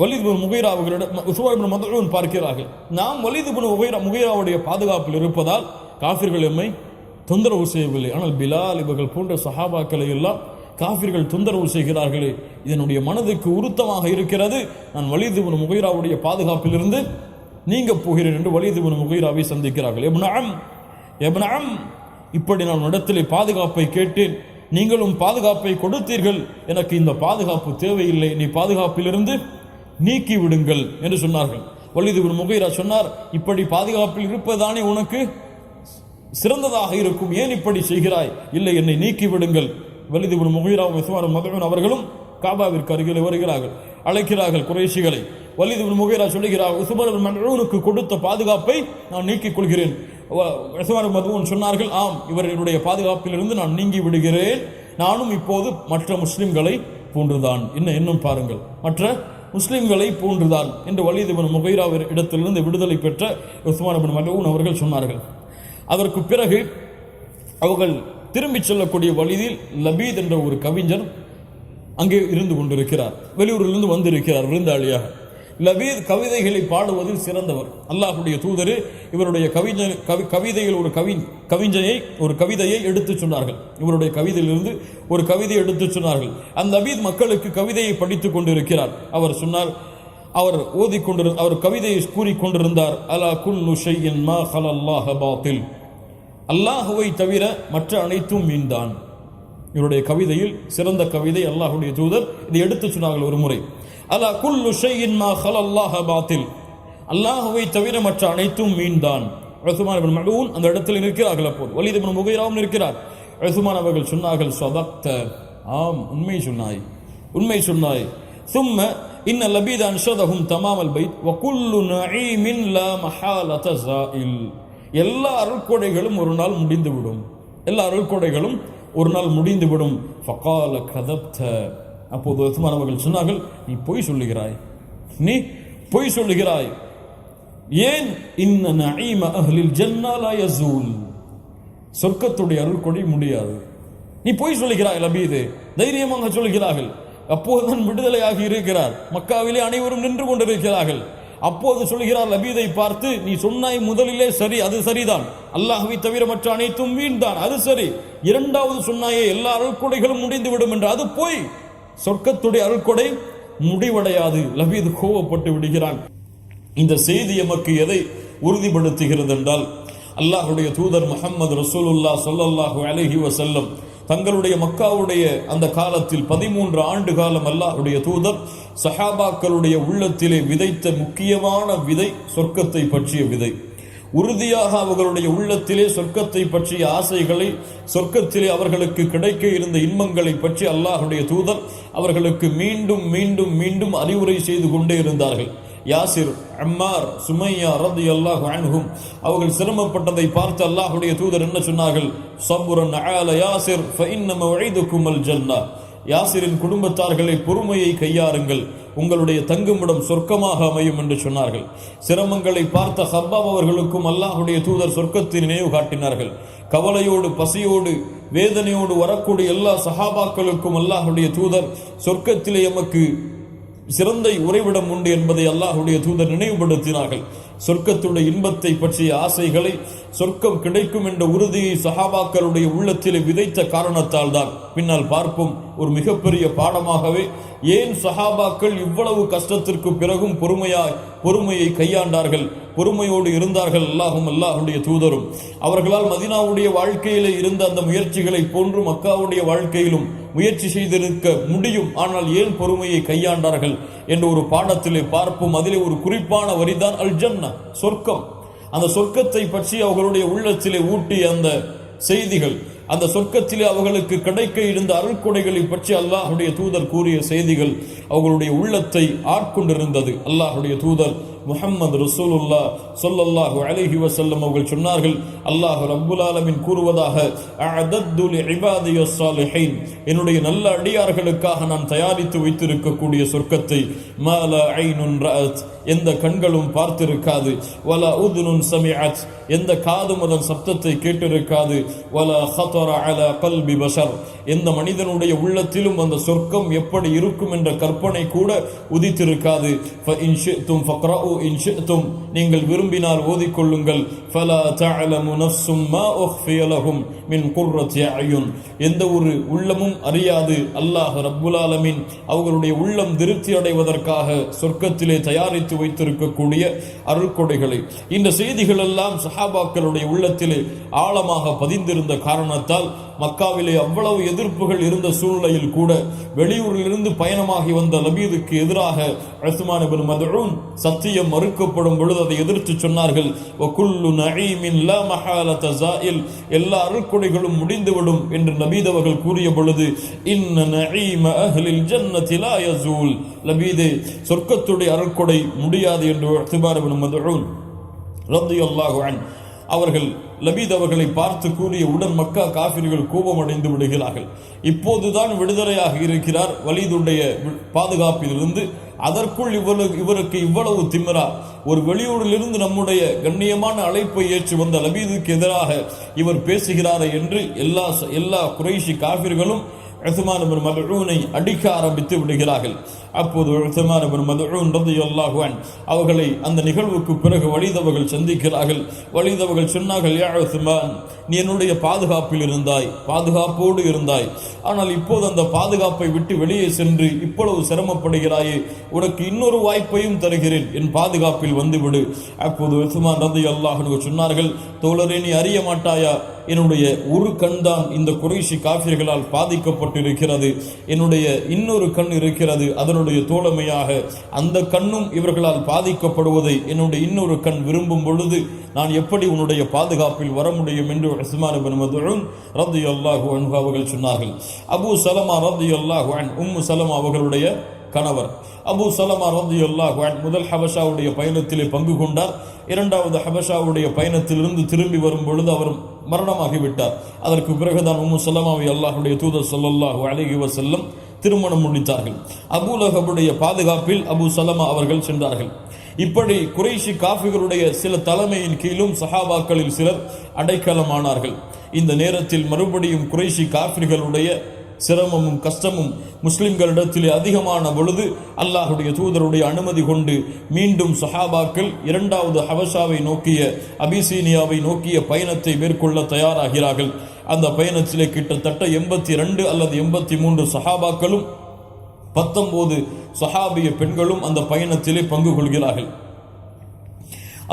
வலீத் இப்னு முகீரா அவர்களிடம் உஸ்மான் இப்னு மத்ஊன் பார்க்கிறார்கள், நாம் வலீத் இப்னு முகீராவுடைய பாதுகாப்பில் இருப்பதால் காஃபிர்கள் எம்மை தொந்தரவு செய்யவில்லை. ஆனால் பிலால் இவர்கள் போன்ற சஹாபாக்களை எல்லாம் காஃபிர்கள் தொந்தரவு செய்கிறார்களே, இதனுடைய மனதுக்கு உறுத்தமாக இருக்கிறது, நான் வலீத் இப்னு முகீராவுடைய பாதுகாப்பிலிருந்து நீங்க போகிறேன் என்று வலீத் இப்னு முகீராவை சந்திக்கிறார்கள். இப்னு அம், இப்படி நான் இடத்திலே பாதுகாப்பை கேட்டேன், நீங்களும் பாதுகாப்பை கொடுத்தீர்கள், எனக்கு இந்த பாதுகாப்பு தேவையில்லை, நீ பாதுகாப்பிலிருந்து நீக்கி விடுங்கள் என்று சொன்னார்கள். வலீத் இப்னு முகீரா சொன்னார், இப்படி பாதுகாப்பில் இருப்பதானே உனக்கு சிறந்ததாக இருக்கும், ஏன் இப்படி செய்கிறாய்? இல்லை, என்னை நீக்கி விடுங்கள். வலீத் இப்னு முகீராவும் உஸ்மான் இப்னு மத்ஊன் அவர்களும் காபாவிற்கு அருகில் வருகிறார்கள், அழைக்கிறார்கள் குறைஷிகளை. வலீத் இப்னு முகீரா சொல்லுகிறார், உஸ்மான் இப்னு மத்ஊனுக்கு கொடுத்த பாதுகாப்பை நான் நீக்கிக் கொள்கிறேன். உஸ்மான் இப்னு மத்ஊன் சொன்னார்கள், ஆம், இவர்களுடைய பாதுகாப்பிலிருந்து நான் நீங்கி விடுகிறேன், நானும் இப்போது மற்ற முஸ்லிம்களை போன்றுதான். இன்னும் பாருங்கள், மற்ற முஸ்லிம்களை போன்றுதான் என்று வலீத் இப்னு முகீரா இடத்திலிருந்து விடுதலை பெற்ற உஸ்மான் இப்னு மத்ஊன் அவர்கள் சொன்னார்கள். அதற்கு பிறகு அவர்கள் திரும்பி செல்லக்கூடிய வழியில் லபீத் என்ற ஒரு கவிஞர் அங்கே இருந்து கொண்டிருக்கிறார், வெளியூரிலிருந்து வந்திருக்கிறார் விருந்தாளியாக. லபீத் கவிதைகளை பாடுவதில் சிறந்தவர். அல்லாஹ்வுடைய தூதர் இவருடைய கவிதையில் ஒரு கவிதையை எடுத்து சொன்னார்கள். இவருடைய கவிதையிலிருந்து ஒரு கவிதையை எடுத்து சொன்னார்கள். அந்த லபீத் மக்களுக்கு கவிதையை படித்துக் கொண்டிருக்கிறார். அவர் சொன்னார், அவர் அவர் கவிதையை கூறிக்கொண்டிருந்தார், அலா குல்லு ஷைஇன் மா ஹலல்லாஹ பாத்தில், அல்லாஹுவை தவிர மற்ற அனைத்தும் மீன்தான். இவருடைய கவிதையில் சிறந்த கவிதை அல்லாஹ்வுடைய தூதர் இதை எடுத்து சொன்னார்கள் ஒரு முறை. அலா குல்லு ஷைஇன் மா ஹலல்லாஹ பாத்தில், அல்லாஹுவை தவிர மற்ற அனைத்தும் மீன்தான். உஸ்மான் இப்னு மத்ஊன் அந்த இடத்தில் நிற்கிறார்கள். அப்போது வலீத் இப்னு முகீராவும் இருக்கிறார். உஸ்மான் அவர்கள் சொன்னார்கள், ஸதக்த, ஆம், உண்மை சொன்னாய். ثم إن لبيد أنشدهم تمام البيت وكل نعيم لا محالة زائل, எல்லா அருட்கொடைகளும் ஒரு நாள் முடிந்துவிடும். எல்லா அருள்கொடைகளும் ஒரு நாள் முடிந்துவிடும். ஃபகால கதப்த, அப்போது உஸ்மான் அவர்கள் சொன்னார்கள், நீ பொய் சொல்லுகிறாய், நீ பொய் சொல்லுகிறாய். ஏன்? இன்ன நஈம அஹ்லில் ஜன்னா லா யஸூல், சொர்க்கத்துடைய அருள்கொடை முடியாது. நீ பொய் சொல்லுகிறாய் லபீது, தைரியமாக சொல்கிறார்கள். அப்போதுதான் விடுதலையாகி இருக்கிறார். மக்காவிலே அனைவரும் நின்று கொண்டிருக்கிறார்கள். அப்போது சொல்கிறார் லபீதை பார்த்து, நீ சொன்னாய் முதலிலே சரி, அது சரிதான், அல்லாஹ்வை தவிர மற்ற அனைத்தும் வீண்தான், அது சரி. இரண்டாவது சொன்னாயே எல்லா அருள்கொடைகளும் முடிந்துவிடும் என்று, அது போய் சொர்க்கத்துடைய அருள்கொடை முடிவடையாது. லபீது கோவப்பட்டு விடுகிறான். இந்த செய்தி எமக்கு எதை உறுதிப்படுத்துகிறது என்றால், அல்லாஹுடைய தூதர் முஹம்மது ரசூலுல்லாஹ் ஸல்லல்லாஹு அலைஹி வஸல்லம் தங்களுடைய மக்காவுடைய அந்த காலத்தில் 13 ஆண்டு காலம் அல்லாஹுடைய தூதர் சஹாபாக்களுடைய உள்ளத்திலே விதைத்த முக்கியமான விதை சொர்க்கத்தை பற்றிய விதை. உறுதியாக அவர்களுடைய உள்ளத்திலே சொர்க்கத்தை பற்றிய ஆசைகளை, சொர்க்கத்திலே அவர்களுக்கு கிடைக்க இருந்த இன்பங்களை பற்றி அல்லாஹுடைய தூதர் அவர்களுக்கு மீண்டும் மீண்டும் மீண்டும் அறிவுரை செய்து கொண்டே இருந்தார்கள். யாசிர், அம்மார், சுமையா ரலியல்லாஹு அன்ஹும் அவர்கள் சிரமப்பட்டதை பார்த்து அல்லாஹ்வுடைய தூதர் என்ன சொன்னார்கள்? ஸப்ரன் அல யாசிர் ஃபஇன்ன மவ்இதுகுமுல் ஜன்னah, யாசிரின் குடும்பத்தார்களை பொறுமையை கையாருங்கள், உங்களுடைய தங்குமிடம் சொர்க்கமாக அமையும் என்று சொன்னார்கள். சிரமங்களை பார்த்த ஹப்பாப் அவர்களுக்கும் அல்லாஹ்வுடைய தூதர் சொர்க்கத்தை நினைவு காட்டினார்கள். கவலையோடு, பசியோடு, வேதனையோடு வரக்கூடிய எல்லா சஹாபாக்களுக்கும் அல்லாஹ்வுடைய தூதர் சொர்க்கத்திலே எமக்கு சிறந்த உறைவிடம் உண்டு என்பதை அல்லாஹ்வுடைய தூதர் நினைவுபடுத்தினார்கள். சொர்க்கத்துடைய இன்பத்தை பற்றிய ஆசைகளை, சொர்க்கம் கிடைக்கும் என்ற உறுதியை சஹாபாக்களுடைய உள்ளத்திலே விதைத்த காரணத்தால் தான் பின்னால் பார்ப்போம் ஒரு மிகப்பெரிய பாடமாகவே ஏன் சஹாபாக்கள் இவ்வளவு கஷ்டத்திற்கு பிறகும் பொறுமையை கையாண்டார்கள், பொறுமையோடு இருந்தார்கள். அல்லாஹ்வுடைய தூதரும் அவர்களால் மதீனாவுடைய வாழ்க்கையிலே இருந்த அந்த முயற்சிகளை போன்று மக்காவுடைய வாழ்க்கையிலும் முயற்சி செய்திருக்க முடியும். ஆனால் ஏன் பொறுமையை கையாண்டார்கள் என்ற ஒரு பாடத்திலே பார்ப்போம். அதிலே ஒரு குறிப்பான வரிதான் அல் ஜன்னா, சொர்க்கம். அந்த சொர்க்கத்தை பற்றி அவர்களுடைய உள்ளத்திலே ஊட்டிய அந்த செய்திகள், அந்த சொர்க்கத்திலே அவர்களுக்கு கிடைக்க இருந்த அருள்கொடைகளை பற்றி அல்லாஹ்வுடைய தூதர் கூறிய செய்திகள் அவர்களுடைய உள்ளத்தை ஆட்கொண்டிருந்தது. அல்லாஹ்வுடைய தூதர் முஹம்மது ரசூலுல்லாஹ் ஸல்லல்லாஹு அலைஹி வஸல்லம் அவர்கள் சொன்னார்கள், அல்லாஹ் ரப்புல் ஆலமீன் கூறுவதாக, அஅதத்து லிஇபாதியஸ் ஸாலிஹீன், என்னுடைய நல்ல அடியார்களுக்காக நான் தயாரித்து வைத்திருக்கக்கூடிய சொர்க்கத்தை, மா லா ஐனுன் ரஅத், எந்த கண்களும் பார்த்திருக்காது, வலா உதுனுன் சமிஅத், எந்த காதும் அதன் சப்தத்தை கேட்டிருக்காது, வலா ஹதர அலா கல்பி பஷர், எந்த மனிதனுடைய உள்ளத்திலும் அந்த சொர்க்கம் எப்படி இருக்கும் என்ற கற்பனை கூட உதித்திருக்காது. ஃபஇன் ஷிஅ்தும் ஃபக்ரஉ இன் ஷிஅ்தும், நீங்கள் விரும்பினால் ஓதிக்கொள்ளுங்கள். ஃபலா தஅலமு நஃப்ஸும் மா உஃபிய லஹும் மின் குர்ரத்தி அயுன், எந்த ஒரு உள்ளமும் அறியாது அல்லாஹ் ரப்புல் ஆலமீன் அவர்களுடைய உள்ளம் திருப்தி அடைவதற்காக சொர்க்கத்திலே தயாரித்து வைத்திருக்கக்கூடிய அருள்கொடைகளை. இந்த செய்திகள் எல்லாம் சஹாபாக்களுடைய உள்ளத்திலே ஆழமாக பதிந்திருந்த காரணத்தால் மக்காவிலே அவ்வளவு எதிர்ப்புகள் இருந்த சூழ்நிலையில் கூட வெளியூரில் இருந்து பயணமாகி வந்த லபீதுக்கு எதிராக உஸ்மான் இப்னு மத்ஊன் சத்தியம் மறுக்கப்படும் பொழுது அதை எதிர்த்து சொன்னார்கள், வகுல்லு நஈமின் லா மஹாலத ஸாயில், எல்லா அருள்கொடைகளும் முடிந்துவிடும் என்று லபீத் அவர்கள் கூறிய பொழுது, இன்ன நஈம அஹ்லில் ஜன்னதி லா யஸூல், லபீதே சொர்க்கத்துடைய அருள்கொடை முடியாது என்று உஸ்மான் இப்னு மத்ஊன் ரலியல்லாஹு அன்ஹு அவர்கள் லபீத் அவர்களை பார்த்து கூறிய உடன் மக்கா காஃபிர்கள் கோபமடைந்து விடுகிறார்கள். இப்போதுதான் விடுதலையாக இருக்கிறார் வலீதுடைய பாதுகாப்பிலிருந்து, அதற்குள் இவருக்கு இவ்வளவு திமிரா, ஒரு வெளியூரிலிருந்து நம்முடைய கண்ணியமான அழைப்பை ஏற்று வந்த லபீதுக்கு எதிராக இவர் பேசுகிறாரே என்று எல்லா குறைஷி காஃபிர்களும் உஸ்மான் இப்னு மத்ஊனை அடிக்க ஆரம்பித்து விடுகிறார்கள். அப்போது உஸ்மான் இப்னு மத்ஊன் ரலியல்லாஹு அன்ஹு அவர்களை அந்த நிகழ்வுக்கு பிறகு வலீத் அவர்கள் சந்திக்கிறார்கள். வலீத் அவர்கள் சொன்னார்கள், யா உஸ்மான், நீ என்னுடைய பாதுகாப்பில் இருந்தாய், பாதுகாப்போடு இருந்தாய், ஆனால் இப்போது அந்த பாதுகாப்பை விட்டு வெளியே சென்று இவ்வளவு சிரமப்படுகிறாயே, உனக்கு இன்னொரு வாய்ப்பையும் தருகிறேன், என் பாதுகாப்பில் வந்துவிடு. அப்போது உஸ்மான் ரலியல்லாஹு அன்ஹு சொன்னார்கள், தோழரே, நீ அறிய மாட்டாயா, என்னுடைய ஒரு கண் தான் இந்த குறைஷி காஃபிர்களால் பாதிக்கப்பட்டிருக்கிறது, என்னுடைய இன்னொரு கண் இருக்கிறது, அதனுடைய தோழமையாக அந்த கண்ணும் இவர்களால் பாதிக்கப்படுவதை என்னுடைய இன்னொரு கண் விரும்பும் பொழுது நான் எப்படி உன்னுடைய பாதுகாப்பில் வர முடியும் என்று உஸ்மான் இப்னு மத்ஊன் ரலியல்லாஹு அன்ஹு அவர்கள் சொன்னார்கள். அபூ சலமா ரலியல்லாஹு அன்ஹு உம்மு சலமா அவர்களுடைய கணவர். அபூ சலமா ரலியல்லாஹு அன்ஹு முதல் ஹபஷாவுடைய பயணத்திலே பங்கு கொண்டார். இரண்டாவது ஹபஷாவுடைய பயணத்திலிருந்து திரும்பி வரும் பொழுது அவர் மரணமாகிவிட்டார். அதற்கு பிறகுதான் உம்மு சலமாவை அல்லாஹ்வுடைய தூதர் ஸல்லல்லாஹு அலைஹி வஸல்லம் திருமணம் முடித்தார்கள். அபூ லஹபுடைய பாதுகாப்பில் அபூ சலமா அவர்கள் சென்றார்கள். இப்படி குறைஷி காஃபிர்களுடைய சில தலைமையின் கீழும் சஹாபாக்களில் சிலர் அடைக்கலமானார்கள். இந்த நேரத்தில் மறுபடியும் குறைஷி காஃபிர்களுடைய சிரமமும் கஷ்டமும் முஸ்லிம்களிடத்திலே அதிகமான பொழுது அல்லாஹுடைய தூதருடைய அனுமதி கொண்டு மீண்டும் சஹாபாக்கள் இரண்டாவது ஹபஷாவை நோக்கிய அபிசீனியாவை நோக்கிய பயணத்தை மேற்கொள்ள தயாராகிறார்கள். அந்த பயணத்திலே கிட்டத்தட்ட 82 அல்லது 83 சஹாபாக்களும் 19 சஹாபிய பெண்களும் அந்த பயணத்திலே பங்கு கொள்கிறார்கள்.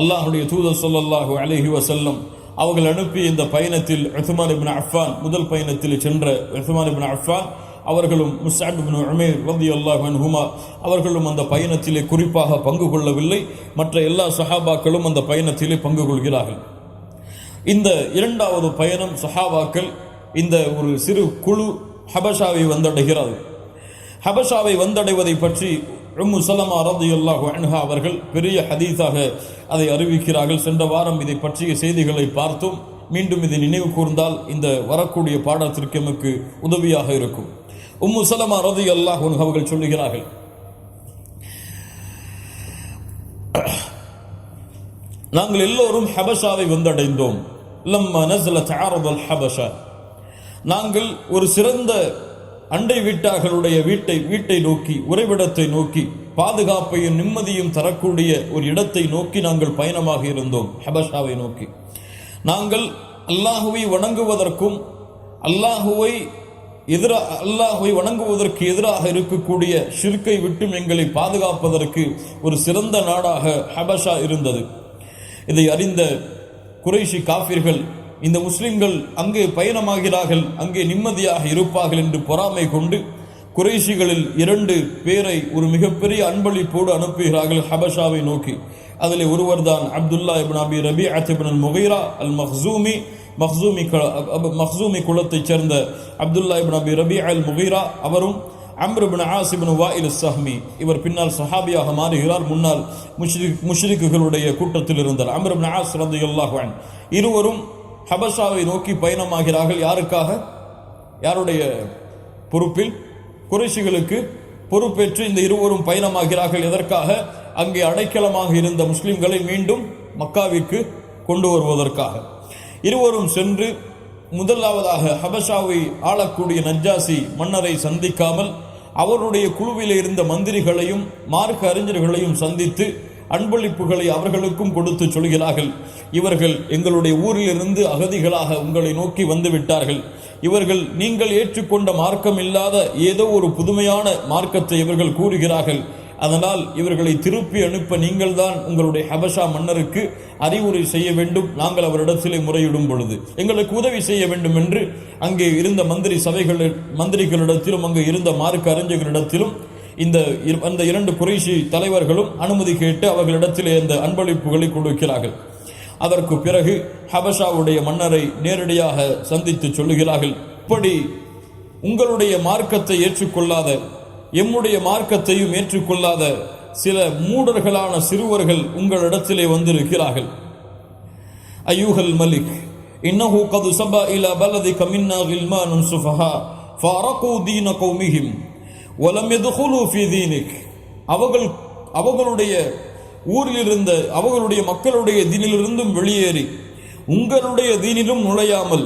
அல்லாஹுடைய தூதர் ஸல்லல்லாஹு அலைஹி வஸல்லம் அவர்கள் அனுப்பிய இந்த பயணத்தில் உஸ்மான் இப்னு அஃபான் முதல் பயணத்தில் சென்ற உஸ்மான் இப்னு அஃபான் அவர்களும் முஸ்அப் இப்னு உமைர் ரலியல்லாஹு அன்ஹுமா அவர்களும் அந்த பயணத்திலே குறிப்பாக பங்கு கொள்ளவில்லை. மற்ற எல்லா சஹாபாக்களும் அந்த பயணத்திலே பங்கு கொள்கிறார்கள். இந்த இரண்டாவது பயணம் சஹாபாக்கள் இந்த ஒரு சிறு குழு ஹபஷாவை வந்தடைகிறது. ஹபஷாவை வந்தடைவதை பற்றி உம்மு சலமா ரலியல்லாஹு அன்ஹா அவர்கள் பெரிய ஹதீஸாக அதை அறிவிக்கிறார்கள். சென்ற வாரம் இதை பற்றிய செய்திகளை பார்த்தோம். மீண்டும் இதை நினைவு கூர்ந்தால் இந்த வரக்கூடிய பாடத்திற்கு நமக்கு உதவியாக இருக்கும். உம்மு சலமா ரலியல்லாஹு அன்ஹா அவர்கள் சொல்லுகிறார்கள், நாங்கள் எல்லோரும் ஹபஷாவை வந்தடைந்தோம். லம்மா நஸலத் அரதல் ஹபஷா, நாங்கள் ஒரு சிறந்த அண்டை வீட்டார்களுடைய வீட்டை நோக்கி, உறைவிடத்தை நோக்கி, பாதுகாப்பையும் நிம்மதியும் தரக்கூடிய ஒரு இடத்தை நோக்கி நாங்கள் பயணமாக இருந்தோம். ஹபஷாவை நோக்கி நாங்கள் அல்லாஹுவை வணங்குவதற்கும் அல்லாஹுவை வணங்குவதற்கு எதிராக இருக்கக்கூடிய ஷிர்கை விட்டும் எங்களை பாதுகாப்பதற்கு ஒரு சிறந்த நாடாக ஹபஷா இருந்தது. இதை அறிந்த குறைஷி காஃபிர்கள் இந்த முஸ்லிம்கள் அங்கே பயணமாகிறார்கள், அங்கே நிம்மதியாக இருப்பார்கள் என்று பொறாமை கொண்டு குறைஷிகளில் 2 பேரை ஒரு மிகப்பெரிய அன்பளிப்போடு அனுப்புகிறார்கள் ஹபஷாவை நோக்கி. அதில் ஒருவர் தான் அப்துல்லா இப்னு அபி ரபீஅத் இப்னு முகைரா அல் மக்சூமி குலத்தைச் சேர்ந்த அப்துல்லா இப்னு அபி ரபீஅ அல் முகைரா அவரும் அம்ர் இப்னு ஆஸ் இப்னு வாயில் ஸஹ்மி, இவர் பின்னால் சஹாபியாக மாறுகிறார். முன்னால் முஷ்ரிக்குகளுடைய கூட்டத்தில் இருந்தார். அம்ர் இப்னு ஆஸ் ரலியல்லாஹு அன்ஹு இருவரும் ஹபஷாவை நோக்கி பயணமாகிறார்கள். யாருக்காக? யாருடைய பொறுப்பில்? குறைஷிகளுக்கு பொறுப்பேற்று இந்த இருவரும் பயணமாகிறார்கள். எதற்காக? அங்கே அடைக்கலமாக இருந்த முஸ்லிம்களை மீண்டும் மக்காவிற்கு கொண்டு வருவதற்காக. இருவரும் சென்று முதலாவதாக ஹபஷாவை ஆளக்கூடிய நஜ்ஜாசி மன்னரை சந்திக்காமல் அவருடைய குழுவில் இருந்த மந்திரிகளையும் மார்க்க அறிஞர்களையும் சந்தித்து அன்பளிப்புகளை அவர்களுக்கும் கொடுத்து சொல்கிறார்கள், இவர்கள் எங்களுடைய ஊரிலிருந்து அகதிகளாக உங்களை நோக்கி வந்து விட்டார்கள். இவர்கள் நீங்கள் ஏற்றுக்கொண்ட மார்க்கம் இல்லாத ஏதோ ஒரு புதுமையான மார்க்கத்தை இவர்கள் கூறுகிறார்கள். அதனால் இவர்களை திருப்பி அனுப்ப நீங்கள் தான் உங்களுடைய ஹபஷா மன்னருக்கு அறிவுரை செய்ய வேண்டும். நாங்கள் அவரிடத்திலே முறையிடும் பொழுது எங்களுக்கு உதவி செய்ய வேண்டும் என்று அங்கே இருந்த மந்திரிகளிடத்திலும் அங்கே இருந்த மார்க்க அறிஞர்களிடத்திலும் அந்த 2 குறைஷி தலைவர்களும் அனுமதி கேட்டு அவர்களிடத்திலே அந்த அன்பளிப்புகளை கொடுக்கிறார்கள். அதற்கு பிறகு ஹபஷாவுடைய மன்னரை நேரடியாக சந்தித்து சொல்லுகிறார்கள், இப்படி உங்களுடைய மார்க்கத்தை ஏற்றுக்கொள்ளாத, எம்முடைய மார்க்கத்தையும் ஏற்றுக்கொள்ளாத சில மூடர்களான சிறுவர்கள் உங்களிடத்திலே வந்திருக்கிறார்கள். ஐயூஹல் மலிக் இன்னஹு கது சபா இலா பலதிக மின்னா கில்மானுன் சுஃபஹா ஃபரகு தீன கௌமிஹிம் வலம் யதுகுலு ஃபீ தீனிக், அவர்களுடைய ஊரில் இருந்த அவர்களுடைய மக்களுடைய தீனிலிருந்தும் வெளியேறி உங்களுடைய தீனிலும் நுழையாமல்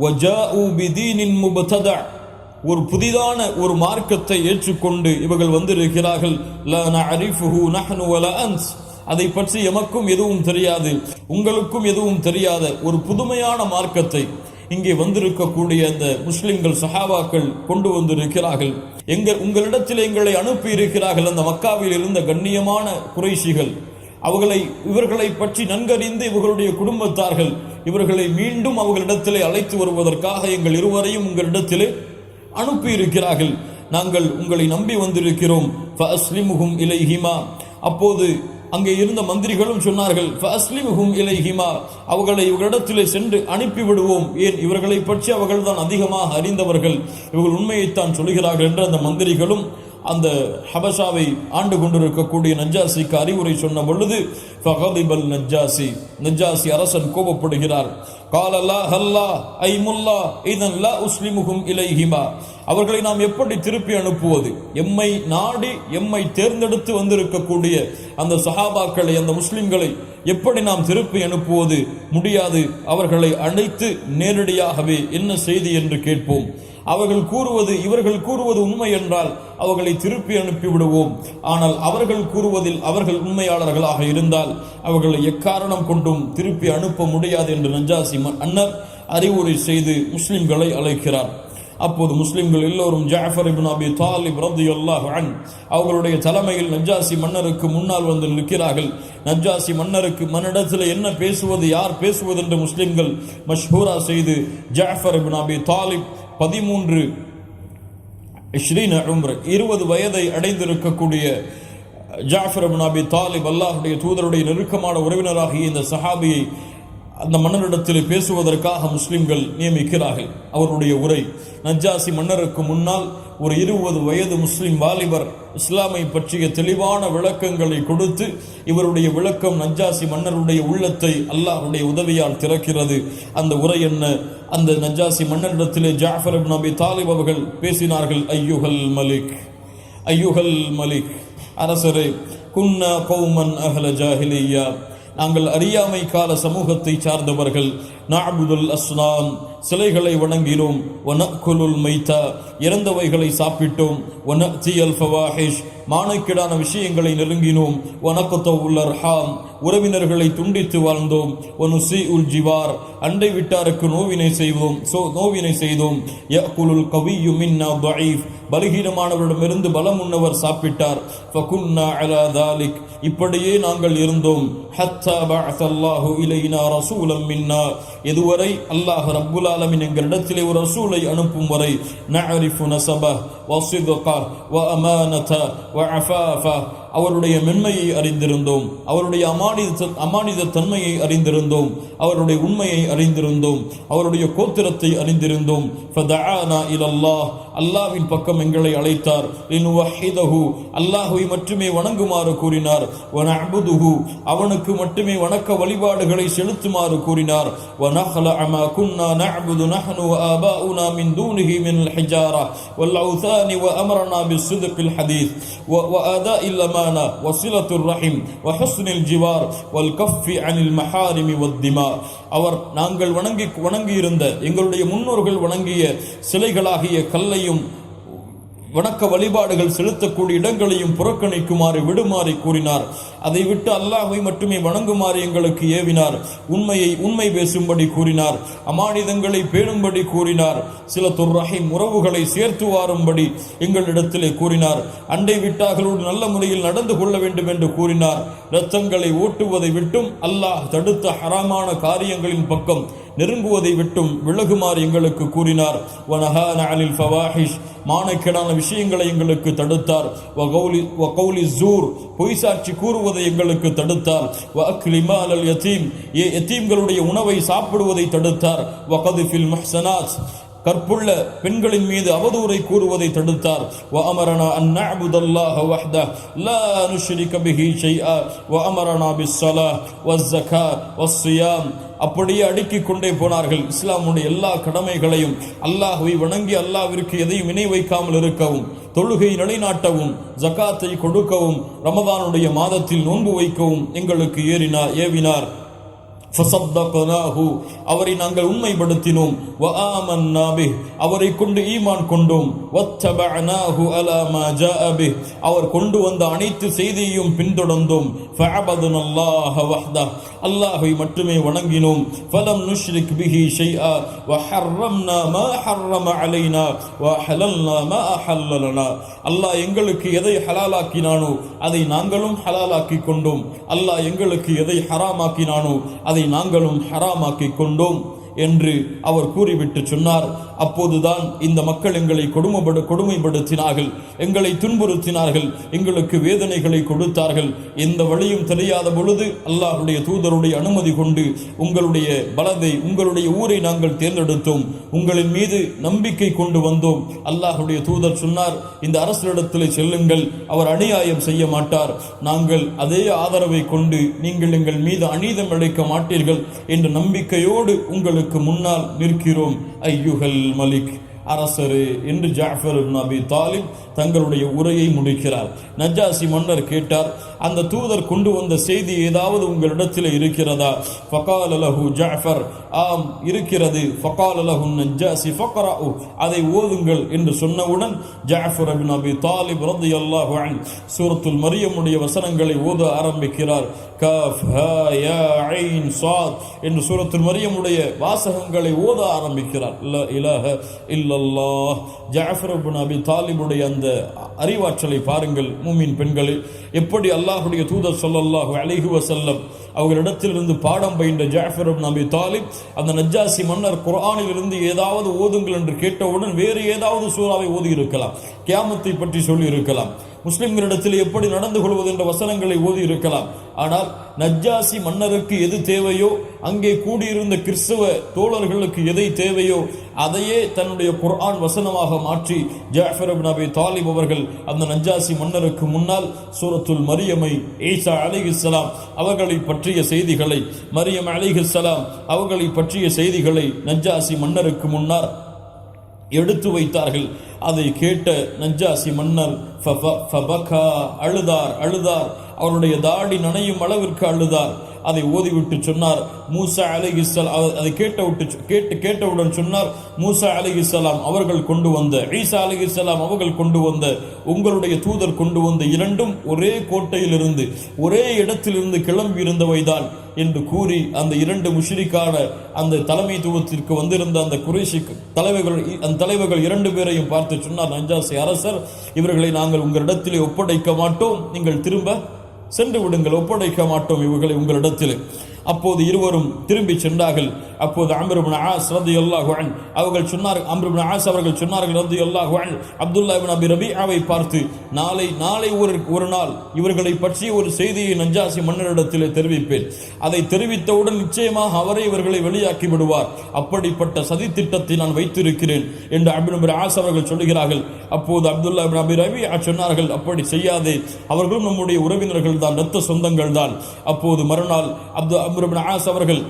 வஜாஉ பிதீனின் முபதஅ, ஒரு புதிதான ஒரு மார்க்கத்தை ஏற்றுக்கொண்டு இவர்கள் வந்திருக்கிறார்கள். லா நஅரிஃபுஹு நஹ்னு வலா அன்ஸ், அதை பற்றி எமக்கும் எதுவும் தெரியாது, உங்களுக்கும் எதுவும் தெரியாத ஒரு புதுமையான மார்க்கத்தை இங்கே வந்திருக்கக்கூடிய அந்த முஸ்லிம்கள் சஹாபாக்கள் கொண்டு வந்திருக்கிறார்கள். உங்களிடத்தில் எங்களை அனுப்பி இருக்கிறார்கள். அந்த மக்காவில் இருந்த கண்ணியமான குறைஷிகள் இவர்களை பற்றி நன்கறிந்து இவர்களுடைய குடும்பத்தார்கள் இவர்களை மீண்டும் அவர்களிடத்திலே அழைத்து வருவதற்காக எங்கள் இருவரையும் உங்களிடத்திலே அனுப்பி இருக்கிறார்கள். நாங்கள் உங்களை நம்பி வந்திருக்கிறோம். ஃபஅஸ்லிமுஹும் இலைஹிமா, அப்போது அங்கே இருந்த மந்திரிகளும் சொன்னார்கள், ஃபஅஸ்லிமுஹும் இலைஹிமா, அவர்களை இவர்களிடத்திலே சென்று அனுப்பிவிடுவோம். ஏன், இவர்களை பற்றி அவர்கள் தான் அதிகமாக அறிந்தவர்கள், இவர்கள் உண்மையைத்தான் சொல்கிறார்கள் என்று அந்த மந்திரிகளும் அந்த ஹபஷாவை ஆண்டு கொண்டிருக்கக்கூடிய நஜ்ஜாசிக்கு அறிவுரை சொன்ன பொழுது ஃபகதிபல் நஜ்ஜாசி, நஜ்ஜாசி அரசன் கோபப்படுகிறார். காலல்லா ஹல்லா ஐ முல்லா இதன் லா உஸ்லிமுகும் இலைஹிமா, அவர்களை நாம் எப்படி திருப்பி அனுப்புவது? எம்மை நாடி எம்மை தேர்ந்தெடுத்து வந்திருக்கக்கூடிய அந்த சஹாபாக்களை, அந்த முஸ்லிம்களை எப்படி நாம் திருப்பி அனுப்புவது? முடியாது. அவர்களை அழைத்து நேரடியாகவே என்ன செய்தி என்று கேட்போம். இவர்கள் கூறுவது உண்மை என்றால் அவர்களை திருப்பி அனுப்பி விடுவோம். ஆனால் அவர்கள் கூறுவதில் அவர்கள் உண்மையாளர்களாக இருந்தால் அவர்களை எக்காரணம் கொண்டும் திருப்பி அனுப்ப முடியாது என்று நஜ்ஜாசி மன்னர் அறிவுரை செய்து முஸ்லிம்களை அழைக்கிறார். அப்போது முஸ்லிம்கள் எல்லோரும் ஜாஃபர் இப்னு அபி தாலிப் ரலியல்லாஹு அன்ஹு அவர்களுடைய தலைமையில் நஜ்ஜாசி மன்னருக்கு முன்னால் வந்து நிற்கிறார்கள். நஜ்ஜாசி மன்னிடத்தில் என்ன பேசுவது, யார் பேசுவது என்று முஸ்லிம்கள் மஷ்ஹூரா செய்து ஜாஃபர் இப்னு அபி தாலிப் 20 வயதை அடைந்திருக்கக்கூடிய ஜாஃபர் இப்னு அபி தாலிப் அல்லாஹ்வுடைய தூதருடைய நெருக்கமான உறவினராகிய இந்த சஹாபியை அந்த மன்னரிடத்தில் பேசுவதற்காக முஸ்லிம்கள் நியமிக்கிறார்கள். அவருடைய உரை நஜ்ஜாசி மன்னருக்கு முன்னால் ஒரு 20 வயது முஸ்லிம் வாலிபர் இஸ்லாமை பற்றிய தெளிவான விளக்கங்களை கொடுத்து, இவருடைய விளக்கம் நஜ்ஜாசி மன்னருடைய உள்ளத்தை அல்லாஹ்வுடைய உதவியால் திறக்கிறது. அந்த உரை என்ன? அந்த நஜ்ஜாசி மன்னரிடத்திலே ஜாஃபர் இப்னு அபி தாலிப் அவர்கள் பேசினார்கள். ஐயுஹல் மலிக், ஐயுஹல் மலிக், அரசரே, குன்னா கௌமன் அஹ்ல ஜாஹிலிய்யா, நாங்கள் அறியாமை கால சமூகத்தை சார்ந்தவர்கள். நஅபுதுல் அஸ்னாம், சிலைகளை வணங்கினோம். வனக்குலுல் மைத்தா, இறந்தவைகளை சாப்பிட்டோம். வனத்தியல் ஃபவாஹிஷ், மானக்கேடான விஷயங்களை நெருங்கினோம். வனக்குத்தவுல் அர்ஹாம், உறவினர்களை துண்டித்து வாழ்ந்தோம். வனுசீஉல் ஜிவார், அண்டை விட்டாருக்கு நோவினை செய்தோம். யஅகுலுல் கவிய்யு மின்னா தஈஃப், பலகீனமானவரிடமிருந்து பலம் உண்ணவர் சாப்பிட்டார். ஃபகுன்னா அலா தாலிக், இப்படியே நாங்கள் இருந்தோம். ஹத்தா பஅஸல்லாஹு இலைனா ரசூலம் மின்னா, எதுவரை அல்லாஹ் ரப்புல் ஆலமீன் எங்களிடத்திலே ஒரு ரசூலை அனுப்பும் வரை. நஅரிஃபு நஸபஹ் வ ஸித்கஹ் வ அமானத வ அஃபாஃப, அவருடைய மென்மையை அறிந்திருந்தோம், அவருடைய அமானித தன்மையை அறிந்திருந்தோம், அவருடைய உண்மையை அறிந்திருந்தோம், அவருடைய கோத்திரத்தை அறிந்திருந்தோம். ஃபதஆனா இலல்லாஹ், அல்லாஹ்வின் பக்கம் எங்களை அழைத்தார். லினுவஹிதஹு, அல்லாஹ்வை மட்டுமே வணங்குமாறு கூறினார். வனஅபுதுஹு, அவனுக்கு மட்டுமே வணக்க வழிபாடுகளை செலுத்துமாறு கூறினார். வனஹலஅ மா குன்னா நஅபுது நஹ்னு வ ஆபாஉனா மின் தூனிஹி மினல் ஹிஜாரா வல் அவ்தானி வ அமரனா பிஸ்ஸித்கில் ஹதீஸ் வ ஆதாஇல் அமானா வ ஸிலத்துர் ரஹீம் வ ஹுஸ்னில் ஜிவார் வல் கஃபி அனில் மஹாரிமி வத் திமா, அவர் நாங்கள் வணங்கியிருந்த எங்களுடைய முன்னோர்கள் வணங்கிய சிலைகளாகிய கல்லையும் வணக்க வழிபாடுகள் செலுத்தக்கூடிய இடங்களையும் புறக்கணிக்குமாறு விடுமாறு கூறினார். அதை விட்டு அல்லாஹ்வை மட்டுமே வணங்குமாறு எங்களுக்கு ஏவினார். உண்மை பேசும்படி கூறினார். அமானிதங்களை பேணும்படி கூறினார். சிலத்துர் ரஹீம், உறவுகளை சேர்த்து வாரும்படி எங்களிடத்திலே கூறினார். அண்டை விட்டார்களோடு நல்ல முறையில் நடந்து கொள்ள வேண்டும் என்று கூறினார். இரத்தங்களை ஓட்டுவதை விட்டும் அல்லாஹ் தடுத்த ஹராமான காரியங்களின் பக்கம் நெருங்குவதை விட்டும் விலகுமாறு எங்களுக்கு கூறினார். வனஹான அனில் ஃபவாஹிஷ், மானக்கேடான விஷயங்களை எங்களுக்கு தடுத்தார். வகௌலி ஸூர், பொய் சாட்சி கூறுவதை எங்களுக்கு தடுத்தார். வஅக்லி மாலல் யதீம், யதீம்களுடைய உணவை சாப்பிடுவதை தடுத்தார். வகதிஃபில் முஹ்ஸனாத், கற்புள்ள பெண்களின் மீது அவதூறை கூறுவதை தடுத்தார். வஅமரனா அன் நஅபுதல்லாஹ வஹ்தஹ் லா நுஷ்ரிக பிஹி ஷைஆ வஅமரனா பிஸ்ஸலாஹ் வஸ்ஸகாத் வஸ்ஸியாம், அப்படியே அடுக்கிக் கொண்டே போனார்கள். இஸ்லாமுடைய எல்லா கடமைகளையும் அல்லாஹ்வை வணங்கி அல்லாஹ்விற்கு எதையும் இணை வைக்காமல் இருக்கவும், தொழுகை நிலைநாட்டவும், ஜகாத்தை கொடுக்கவும், ரமதானுடைய மாதத்தில் நோன்பு வைக்கவும் எங்களுக்கு ஏவினார். ஃபஸத்தக்னாஹு, அவரை நாங்கள் உண்மைப்படுத்தினோம். வஆமன்னா பிஹ், அவரை கொண்டு ஈமான் கொண்டோம். வத்தபஅனாஹு அலா மா ஜாஅ பிஹ், அவர் கொண்டு வந்த அனைத்து செய்தியையும் பின்தொடர்ந்தோம். ஃபஅபதுனல்லாஹ வஹ்தஹ், அல்லாஹ்வை மட்டுமே வணங்கினோம். ஃபலம் நுஷ்ரிக் பிஹி ஷைஆ வஹர்ரம்னா மா ஹர்ரம அலைனா வஹலல்னா மா அஹல்ல லனா, அல்லாஹ் எங்களுக்கு எதை ஹலாலாக்கினானோ அதை நாங்களும் ஹலாலாக்கி கொண்டோம். அல்லாஹ் எங்களுக்கு எதை ஹராமாக்கினானோ அதை நாங்களும் ஹராமாக்கி கொண்டோம் என்று அவர் கூறிவிட்டு சொன்னார். அப்போதுதான் இந்த மக்கள் எங்களை கொடுமைப்படுத்தினார்கள், எங்களை துன்புறுத்தினார்கள், எங்களுக்கு வேதனைகளை கொடுத்தார்கள். எந்த வழியும் தெரியாத பொழுது அல்லாஹ்வுடைய தூதருடைய அனுமதி கொண்டு உங்களுடைய பலதை, உங்களுடைய ஊரை நாங்கள் தேர்ந்தெடுத்தோம், உங்களின் மீது நம்பிக்கை கொண்டு வந்தோம். அல்லாஹ்வுடைய தூதர் சொன்னார், இந்த அரசரிடத்தில் செல்லுங்கள், அவர் அநியாயம் செய்ய மாட்டார், நாங்கள் அதே ஆதரவை கொண்டு நீங்கள் எங்கள் மீது அநீதம் இழைக்க மாட்டீர்கள் என்ற நம்பிக்கையோடு உங்களுக்கு முன்னால் நிற்கிறோம் ஐயுகல் மலிக், அரசரு என்று ஜாஃபர் இப்னு அபி தாலிப் தங்களுடைய உரையை முடிக்கிறார். நஜ்ஜாசி மன்னர் கேட்டார், அந்த தூதர் கொண்டு வந்த செய்தி ஏதாவது உங்களிடத்தில் இருக்கிறதா? ஃபகால லஹு ஜாஃபர், ஆம் இருக்கிறது. ஃபகால லஹு நஜ்ஜாசி ஃபக்ரஉ, அதை ஓதுங்கள் என்று சொன்னவுடன் ஜாஃபர் இப்னு அபி தாலிப் ரலியல்லாஹு அன்ஹு சூரத்துல் மரியமுடைய வசனங்களை ஓத ஆரம்பிக்கிறார். கஃப் ஹா யா ஐன் ஸாத் என்று சூரத்துல் மரியமுடைய வாசகங்களை ஓத ஆரம்பிக்கிறார். லா இலாஹ இல்லல்லாஹ். ஜாஃபர் இப்னு அபி தாலிபுடைய அந்த அறிவாற்றலை பாருங்கள் மூமின் பெண்களே, எப்படி அல்லாஹ்வுடைய தூதர் ஸல்லல்லாஹு அலைஹி வஸல்லம் அவர்களிடத்திலிருந்து பாடம் பயின்ற ஜாஃபர் இப்னு அபி தாலிப் அந்த நஜ்ஜாசி மன்னர் குர்ஆனில் இருந்து ஏதாவது ஓதுங்கள் என்று கேட்டவுடன் வேறு ஏதாவது சூறாவை ஓதி இருக்கலாம், கியாமத்தை பற்றி சொல்லி இருக்கலாம், முஸ்லிம்களிடத்தில் எப்படி நடந்து கொள்வது என்ற வசனங்களை ஓதி இருக்கலாம். ஆனால் நஜ்ஜாசி மன்னருக்கு எது தேவையோ, அங்கே கூடியிருந்த கிறிஸ்தவ தோழர்களுக்கு எதை தேவையோ அதையே தன்னுடைய குர்ஆன் வசனமாக மாற்றி ஜாஃபர் இப்னு அபி தாலிப் அவர்கள் அந்த நஜ்ஜாசி மன்னருக்கு முன்னால் சூரத்துல் மரியமை, ஈசா அலைஹிஸ்ஸலாம் அவர்களை பற்றிய செய்திகளை, மரியம் அலைஹிஸ்ஸலாம் அவர்களை பற்றிய செய்திகளை நஜ்ஜாசி மன்னருக்கு முன்னால் எடுத்து வைத்தார்கள். அதை கேட்ட நஜ்ஜாசி மன்னர் அழுதார், அவருடைய தாடி நனையும் அளவிற்கு அழுதார். அதை ஓதிவிட்டு சொன்னார், மூசா அலைஹிஸ்ஸலாம், அதை கேட்டவுடன் சொன்னார், மூசா அலைஹிஸ்ஸலாம் அவர்கள் கொண்டு வந்த, ஈசா அலைஹிஸ்ஸலாம் அவர்கள் கொண்டு வந்த, உங்களுடைய தூதர் கொண்டு வந்த இரண்டும் ஒரே கோட்டையிலிருந்து ஒரே இடத்திலிருந்து கிளம்பி இருந்தவைதான் என்று கூறி அந்த இரண்டு முஷ்ரிக்கான அந்த தலைமைத்துவத்திற்கு வந்திருந்த அந்த குறைஷி தலைவர்கள் இரண்டு பேரையும் பார்த்து சொன்னார், நஜ்ஜாசி அரசர், இவர்களை நாங்கள் உங்களிடத்திலே ஒப்படைக்க மாட்டோம், நீங்கள் திரும்ப சென்று விடுங்கள், ஒப்படைக்க மாட்டோம் இவர்களை உங்களிடத்தில். அப்போது இருவரும் திரும்பி சென்றார்கள். அப்போது அம்ர் இப்னு ஆஸ் ரலியல்லாஹு அன்ஹு அவர்கள் சொன்னார்கள் ரலியல்லாஹு அன்ஹு அப்துல்லா இப்னு அபி ரபீஆவை பார்த்து, நாளை ஒரு நாள் இவர்களை பற்றிய ஒரு செய்தியை நஜ்ஜாசி மன்னரிடத்தில் தெரிவிப்பேன், அதை தெரிவித்தவுடன் நிச்சயமாக அவரை இவர்களை வெளியாக்கி விடுவார், அப்படிப்பட்ட சதி திட்டத்தை நான் வைத்திருக்கிறேன் என்று அப்துல்லா இப்னு ஆஸ் அவர்கள் சொல்கிறார்கள். அப்போது அப்துல்லா இப்னு அபி ரபீஆ சொன்னார்கள், அப்படி செய்யாதே, அவர்களும் நம்முடைய உறவினர்கள் தான், இரத்த சொந்தங்கள் தான். அப்போது மறுநாள் அம்ர் இப்னு ஆஸ் அவர்கள்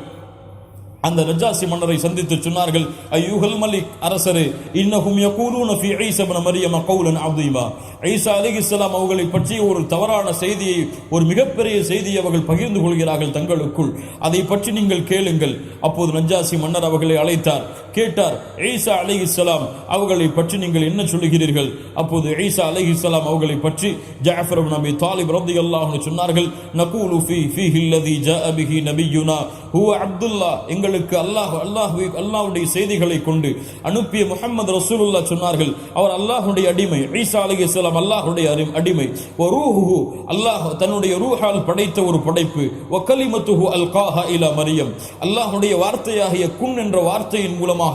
அந்த நஜ்ஜாசி மன்னரை சந்தித்து சொன்னார்கள், ஐயுகல் மலிக், அரசரே, இன்னஹும் யகூலூன ஃபீ ஈஸா இப்னு மரியம கௌலன் அஸீமா, ஈசா அலைஹிஸ்ஸலாம் அவர்களை பற்றிய ஒரு தவறான செய்தியை, ஒரு மிகப்பெரிய செய்தியை அவர்கள் பகிர்ந்து கொள்கிறார்கள் தங்களுக்குள், அதை பற்றி நீங்கள் கேளுங்கள். அப்போது நஜ்ஜாசி மன்னர் அவர்களை அழைத்தார், கேட்டார், ஈசா அலைஹிஸ்ஸலாம் அவர்களை பற்றி நீங்கள் என்ன சொல்லுகிறீர்கள்? அப்போது ஈசா அலைஹிஸ்ஸலாம் அவர்களை பற்றி ஜாஃபர் இப்னு அபி தாலிப் ரலியல்லாஹு அன்ஹு சொன்னார்கள், நகூலு ஃபீஹி அல்லதி ஜாஅ பிஹி நபியுனா ஹுவ அப்துல்லா, எங்களுக்கு அல்லாஹ்வுடைய செய்திகளை கொண்டு அனுப்பிய முஹம்மது ரசூலுல்லாஹ் சொன்னார்கள், அவர் அல்லாஹ்வுடைய அடிமை, ஈசா அலைஹிஸ்ஸலாம் அல்லாஹ்வுடைய அடிமை, வரூஹுஹு, அல்லாஹ் தன்னுடைய ரூஹால் படைத்த ஒரு படைப்பு, வ கலிமத்துஹு அல்காஹா இலா மரியம், அல்லாஹ்வுடைய வார்த்தையாகிய குன் என்ற வார்த்தையின் மூலமாக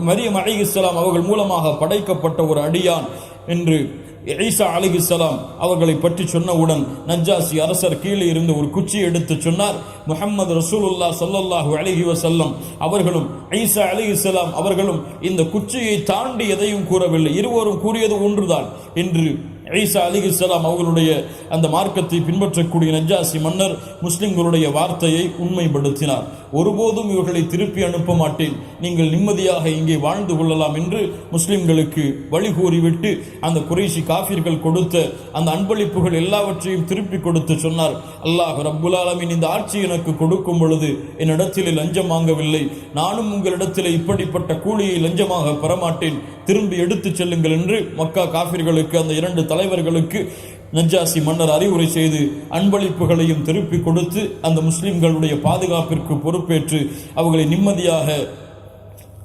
மரியம் அலைஹிஸ்ஸலாம் அவர்கள் மூலமாக படைக்கப்பட்ட ஒரு அடியான் என்று ஈசா அலைஹிஸ்ஸலாம் அவர்களை பற்றி சொன்னவுடன் நஜ்ஜாசி அரசர் கீழே இருந்து ஒரு குச்சி எடுத்து சொன்னார், முஹம்மது ரசூலுல்லாஹ் ஸல்லல்லாஹு அலைஹி வஸல்லம் அவர்களும் ஈசா அலைஹிஸ்ஸலாம் அவர்களும் இந்த குச்சியை தாண்டி எதையும் கூறவில்லை, இருவரும் கூறியது ஒன்றுதான் என்று ஈசா அலைஹிஸ்ஸலாம் அவர்களுடைய அந்த மார்க்கத்தை பின்பற்றக்கூடிய நஜ்ஜாசி மன்னர் முஸ்லிம்களுடைய வார்த்தையை உண்மைப்படுத்தினார். ஒருபோதும் இவர்களை திருப்பி அனுப்ப மாட்டேன், நீங்கள் நிம்மதியாக இங்கே வாழ்ந்து கொள்ளலாம் என்று முஸ்லிம்களுக்கு வழிகூறிவிட்டு அந்த குறைஷி காஃபிர்கள் கொடுத்த அந்த அன்பளிப்புகள் எல்லாவற்றையும் திருப்பி கொடுத்து சொன்னார், அல்லாஹ் ரப்புல் ஆலமீன் இந்த ஆட்சி எனக்கு கொடுக்கும் பொழுது என்னிடத்திலே லஞ்சம் வாங்கவில்லை, நானும் உங்களிடத்திலே இப்படிப்பட்ட கூலியை லஞ்சமாக பெறமாட்டேன், திரும்பி எடுத்துச் செல்லுங்கள் என்று மக்கா காஃபிர்களுக்கு அந்த இரண்டு தலைவர்களுக்கு நஜ்ஜாசி மன்னர் அறிவுரை செய்து அன்பளிப்புகளையும் திருப்பி கொடுத்து அந்த முஸ்லிம்களுடைய பாதுகாப்பிற்கு பொறுப்பேற்று அவர்களை நிம்மதியாக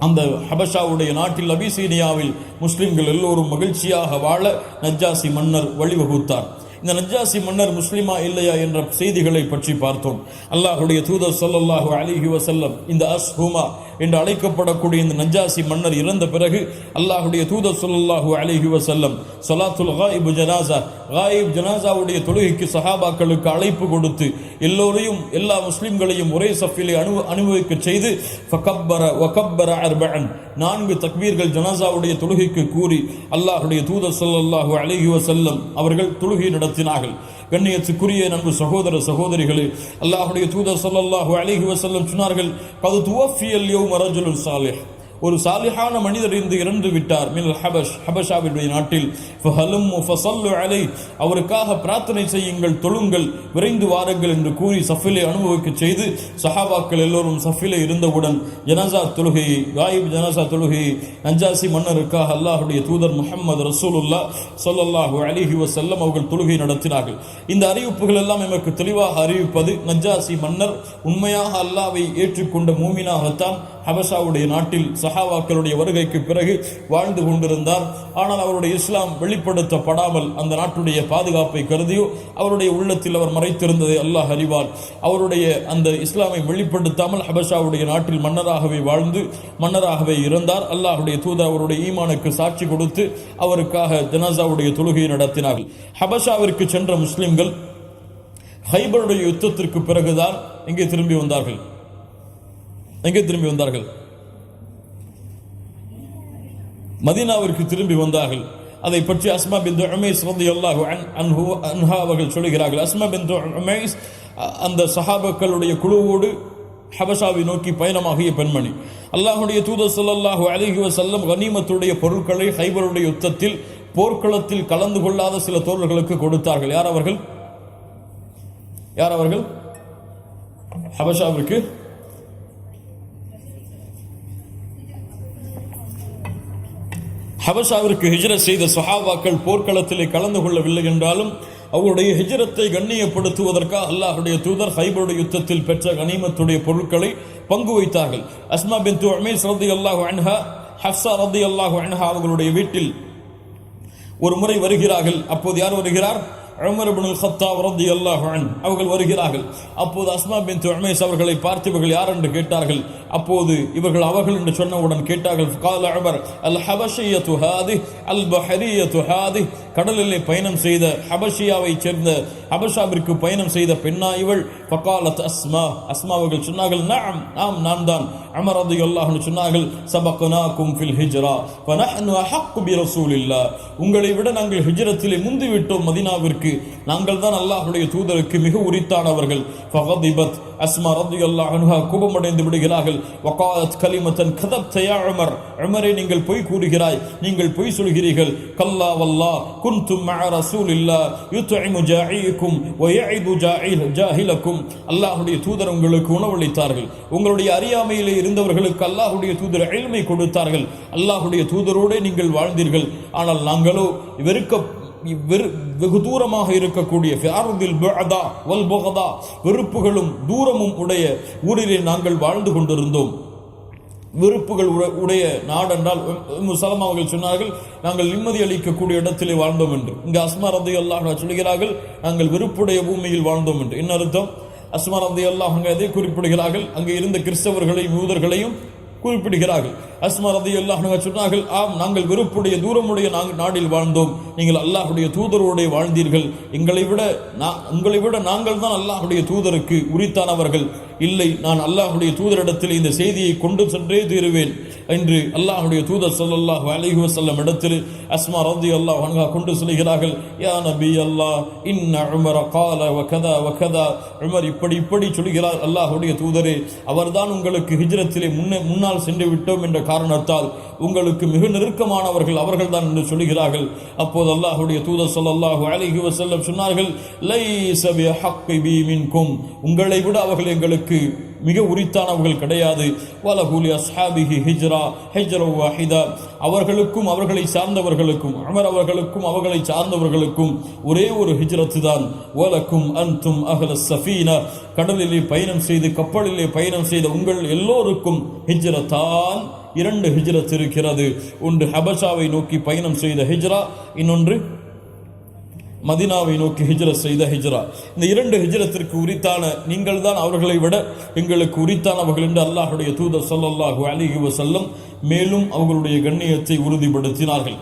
அந்த ஹபஷாவுடைய நாட்டில் அபிசீனியாவில் முஸ்லிம்கள் எல்லோரும் மகிழ்ச்சியாக வாழ நஜ்ஜாசி மன்னர் வழிவகுத்தார். இந்த நஜ்ஜாசி மன்னர் முஸ்லிமா இல்லையா என்ற செய்திகளை பற்றி பார்த்தோம். அல்லாஹ்வுடைய தூதர் ஸல்லல்லாஹு அலைஹி வஸல்லம் இந்த அஸ்ஹுமா என்று அழைக்கப்படக்கூடிய இந்த நஜ்ஜாசி மன்னர் இறந்த பிறகு அல்லாஹ்வுடைய தூதர் ஸல்லல்லாஹு அலைஹி வஸல்லம் ஸலாத்துல் காயிப் ஜனாஸா, காயிப் ஜனாஸாவுடைய தொழுகைக்கு சஹாபாக்களுக்கு அழைப்பு கொடுத்து எல்லோரையும் எல்லா முஸ்லிம்களையும் ஒரே சஃபிலே அனுபவிக்க செய்து ஃபகப்பர வகப்பர அர்பஅன் 4 தக்பீர்கள் ஜனாஸாவுடைய தொழுகைக்கு கூறி அல்லாஹ்வுடைய தூதர் ஸல்லல்லாஹு அலைஹி வஸல்லம் அவர்கள் தொழுகை நடத்தினார்கள். கண்ணியத்துக்குரிய நண்பு சகோதர சகோதரிகளே, அல்லாஹ்வுடைய தூதர் ஸல்லல்லாஹு அலைஹி வஸல்லம் சொன்னார்கள், கது துவஃபியல் யௌம ரஜுலுன் சாலிஹ், ஒரு சாலிஹான மனிதர் இறந்து விட்டார் மினல் ஹபஷ், ஹபஷாவுடைய நாட்டில், ஃபஹலும்மு ஃபஸல்லு அலைஹி, அவருக்காக பிரார்த்தனை செய்யுங்கள், தொழுங்கள், விரைந்து வாருங்கள் என்று கூறி சஃபிலே அனுபவிக்க செய்து சஹாபாக்கள் எல்லோரும் சஃபிலே இருந்தவுடன் ஜனாஸா தொழுகையை, காயிப் ஜனாஸா தொழுகையை நஜ்ஜாசி மன்னருக்காக அல்லாஹ்வுடைய தூதர் முஹம்மது ரசூலுல்லாஹ் ஸல்லல்லாஹு அலைஹி வஸல்லம் அவர்கள் தொழுகை நடத்தினார்கள். இந்த அறிவிப்புகள் எல்லாம் நமக்கு தெளிவாக அறிவிப்பது, நஜ்ஜாசி மன்னர் உண்மையாக அல்லாஹ்வை ஏற்றுக்கொண்ட மூமினாகத்தான் ஹபஷாவுடைய நாட்டில் சஹாபாக்களுடைய வருகைக்கு பிறகு வாழ்ந்து கொண்டிருந்தார். ஆனால் அவருடைய இஸ்லாம் வெளிப்படுத்தப்படாமல் அந்த நாட்டுடைய பாதுகாப்பை கருதியோ அவருடைய உள்ளத்தில் அவர் மறைத்திருந்ததை அல்லாஹ் அறிவார். அவருடைய அந்த இஸ்லாமை வெளிப்படுத்தாமல் ஹபஷாவுடைய நாட்டில் மன்னராகவே வாழ்ந்து மன்னராகவே இருந்தார். அல்லாஹ்வுடைய தூதர் அவருடைய ஈமானுக்கு சாட்சி கொடுத்து அவருக்காக ஜனாஸாவுடைய தொழுகையை நடத்தினார்கள். ஹபஷாவிற்கு சென்ற முஸ்லிம்கள் ஹைபருடைய யுத்தத்திற்கு பிறகுதான் எங்கே திரும்பி வந்தார்கள்? மதீனாவிற்கு திரும்பி வந்தார்கள். அதை பற்றி அஸ்மா பின்த் உமைஸ் ரலியல்லாஹு அன்ஹா அவர்கள் சொல்கிறார்கள். அஸ்மா பின்த் உமைஸ் அந்த சஹாபாக்களுடைய குழுவோடு ஹபஷாவை நோக்கி பயணமாகிய பெண்மணி. அல்லாஹ்வுடைய தூதர் ஸல்லல்லாஹு அலைஹி வஸல்லம் கனிமத்துடைய பொருட்களை ஹைபருடைய யுத்தத்தில் போர்க்களத்தில் கலந்து கொள்ளாத சில தோழர்களுக்கு கொடுத்தார்கள். யார் அவர்கள்? ஹபஷாவிற்கு ஹிஜ்ரத் செய்த சஹாபாக்கள் போர்க்களத்திலே கலந்து கொள்ளவில்லை என்றாலும் அவருடைய ஹிஜ்ரத்தை கண்ணியப்படுத்துவதற்காக அல்லாஹ்வுடைய தூதர் ஹைபருடைய யுத்தத்தில் பெற்ற கனிமத்துடைய பொருட்களை பங்கு வைத்தார்கள். அஸ்மா பின்த் உமைஸ் ரலியல்லாஹு அன்ஹா, ஹஃப்ஸா ரலியல்லாஹு அன்ஹா அவர்களுடைய வீட்டில் ஒரு முறை வருகிறார்கள். அப்போது யார் வருகிறார்? உமர் இப்னுல் கத்தாப் ரலியல்லாஹு அன்ஹு அவர்கள் வருகிறார்கள். அப்போது அஸ்மா பின்த் உமைஸ் அவர்களை பார்த்து இவர்கள் யார் என்று கேட்டார்கள். அப்போது இவர்கள் அவர்கள் என்று சொன்னவுடன் கேட்டார்கள், قال عمر الحبشيه هذه البحريه هذه, கடலிலே பயணம் செய்த ஹபஷியாவை சேர்ந்த ஹபஷாவிற்கு பயணம் செய்த பெண்ணா இவள்? فقالت அஸ்மா, அஸ்மா அவர்கள் சொன்னார்கள், நஅம், ஆம் நான் தான். உமர் ரலியல்லாஹு அன்ஹு சொன்னார்கள், சபக்னாகும் ஃபில் ஹிஜ்ரா ஃபனஹ்னு அஹக்கு பிரசூலில்லாஹ், உங்களை விட நாங்கள் ஹிஜ்ரத்திலே முந்திவிட்டோம், மதீனாவிற்கு நாங்கள் தான் அல்லாஹ்வுடைய தூதருக்கு மிக உரித்தானவர்கள். ஃபகதிபத், அஸ்மா ரலியல்லாஹு அன்ஹா கோபமடைந்து விடுகிறார்கள். வகாலத் கலிமத்தன் கதப்த யா உமர், உமரே நீங்கள் பொய் கூறுகிறாய், நீங்கள் பொய் சொல்கிறீர்கள். கல்லா வல்லாஹ் குன்தும் மஅ ரசூலில்லாஹ் யுத்இமு ஜாஇக்கும் வ யஇது ஜாஹிலக்கும், அல்லாஹ்வுடைய தூதர் உங்களுக்கு உணவளித்தார்கள், உங்களுடைய அறியாமையிலே இருந்தவர்களுக்கு அல்லாஹ்வுடைய தூதர் இல்மை கொடுத்தார்கள், அல்லாஹ்வுடைய தூதரோடு நீங்கள் வாழ்ந்தீர்கள். ஆனால் நாங்களோ வெகு தூரமாக இருக்கக்கூடிய வெறுப்புகளும் தூரமும் உடைய ஊரிலே நாங்கள் வாழ்ந்து கொண்டிருந்தோம். வெறுப்புகள் உடைய நாடென்றால் சலமா அவர்கள் சொன்னார்கள், நாங்கள் நிம்மதி அளிக்கக்கூடிய இடத்திலே வாழ்ந்தோம் என்று. இங்கு அஸ்மா ரலியல்லாஹு அன்ஹா சொல்கிறார்கள், நாங்கள் வெறுப்புடைய பூமியில் வாழ்ந்தோம் என்று. என்ன அர்த்தம்? அஸ்மா ரலியல்லாஹு அன்ஹா அதை குறிப்பிடுகிறார்கள், அங்கே இருந்த கிறிஸ்தவர்களையும் யூதர்களையும் குறிப்பிடுகிறார்கள். அஸ்மா ரலியல்லாஹு அன்ஹா சொன்னார்கள், ஆம் நாங்கள் வெறுப்புடைய தூரமுடைய நாடில் வாழ்ந்தோம், நீங்கள் அல்லாஹ்வுடைய தூதரோடு வாழ்ந்தீர்கள், உங்களை விட நாங்கள் தான் அல்லாஹ்வுடைய தூதருக்கு உரித்தானவர்கள். இல்லை, நான் அல்லாஹ்வுடைய தூதரிடத்தில் இந்த செய்தியை கொண்டு சென்றே தீருவேன் என்று அல்லாஹ்வுடைய தூதர் ஸல்லல்லாஹு அலைஹி வஸல்லம் இடத்தில் அஸ்மா ரலியல்லாஹு அன்ஹா கொண்டு சொல்கிறார்கள், யா நபி அல்லாஹ் இன்ன உமர قال وكذا وكذا, உமர் இப்படி சொல்கிறார், அல்லாஹ்வுடைய தூதரே அவர்தான் உங்களுக்கு ஹிஜ்ரத்திலே முன்னால் சென்று விட்டோம் என்ற காரணத்தால் உங்களுக்கு மிக நெருக்கமானவர்கள் அவர்கள்தான் என்று சொல்கிறார்கள். அப்போது அல்லாஹ்வுடைய தூதர் ஸல்லல்லாஹு அலைஹி வஸல்லம் சொன்னார்கள், லைஸ பிஹக்கி பி மின்கும், உங்களை விட அவர்கள் எங்களுக்கு மிக உரித்தானவர்கள் கிடையாது. வலஹுலி அஸ்ஹாபிஹி ஹிஜ்ரா வாஹிதா, அவர்களுக்கும் அவர்களை சார்ந்தவர்களுக்கும் உமர் அவர்களுக்கும் அவர்களை சார்ந்தவர்களுக்கும் ஒரே ஒரு ஹிஜ்ரத் தான். வலக்கும் அன்தும் அஹ்லஸ் ஸஃபீனா, கடலிலே பயணம் செய்து கப்பலிலே பயணம் செய்த உங்கள் எல்லோருக்கும் ஹிஜ்ரத்தான், 2 ஹிஜ்ரத் இருக்கிறது. ஒன்று ஹபஷாவை நோக்கி பயணம் செய்த ஹிஜ்ரா, இன்னொன்று மதினாவை நோக்கி ஹிஜ்ரத் செய்த ஹிஜ்ரா. இந்த 2 ஹிஜ்ரத்திற்கு உரித்தான நீங்கள் தான் அவர்களை விட எங்களுக்கு உரித்தானவர்கள் என்று அல்லாஹ்வுடைய தூதர் ஸல்லல்லாஹு அலைஹி வஸல்லம் மேலும் அவர்களுடைய கண்ணியத்தை உறுதிப்படுத்தினார்கள்.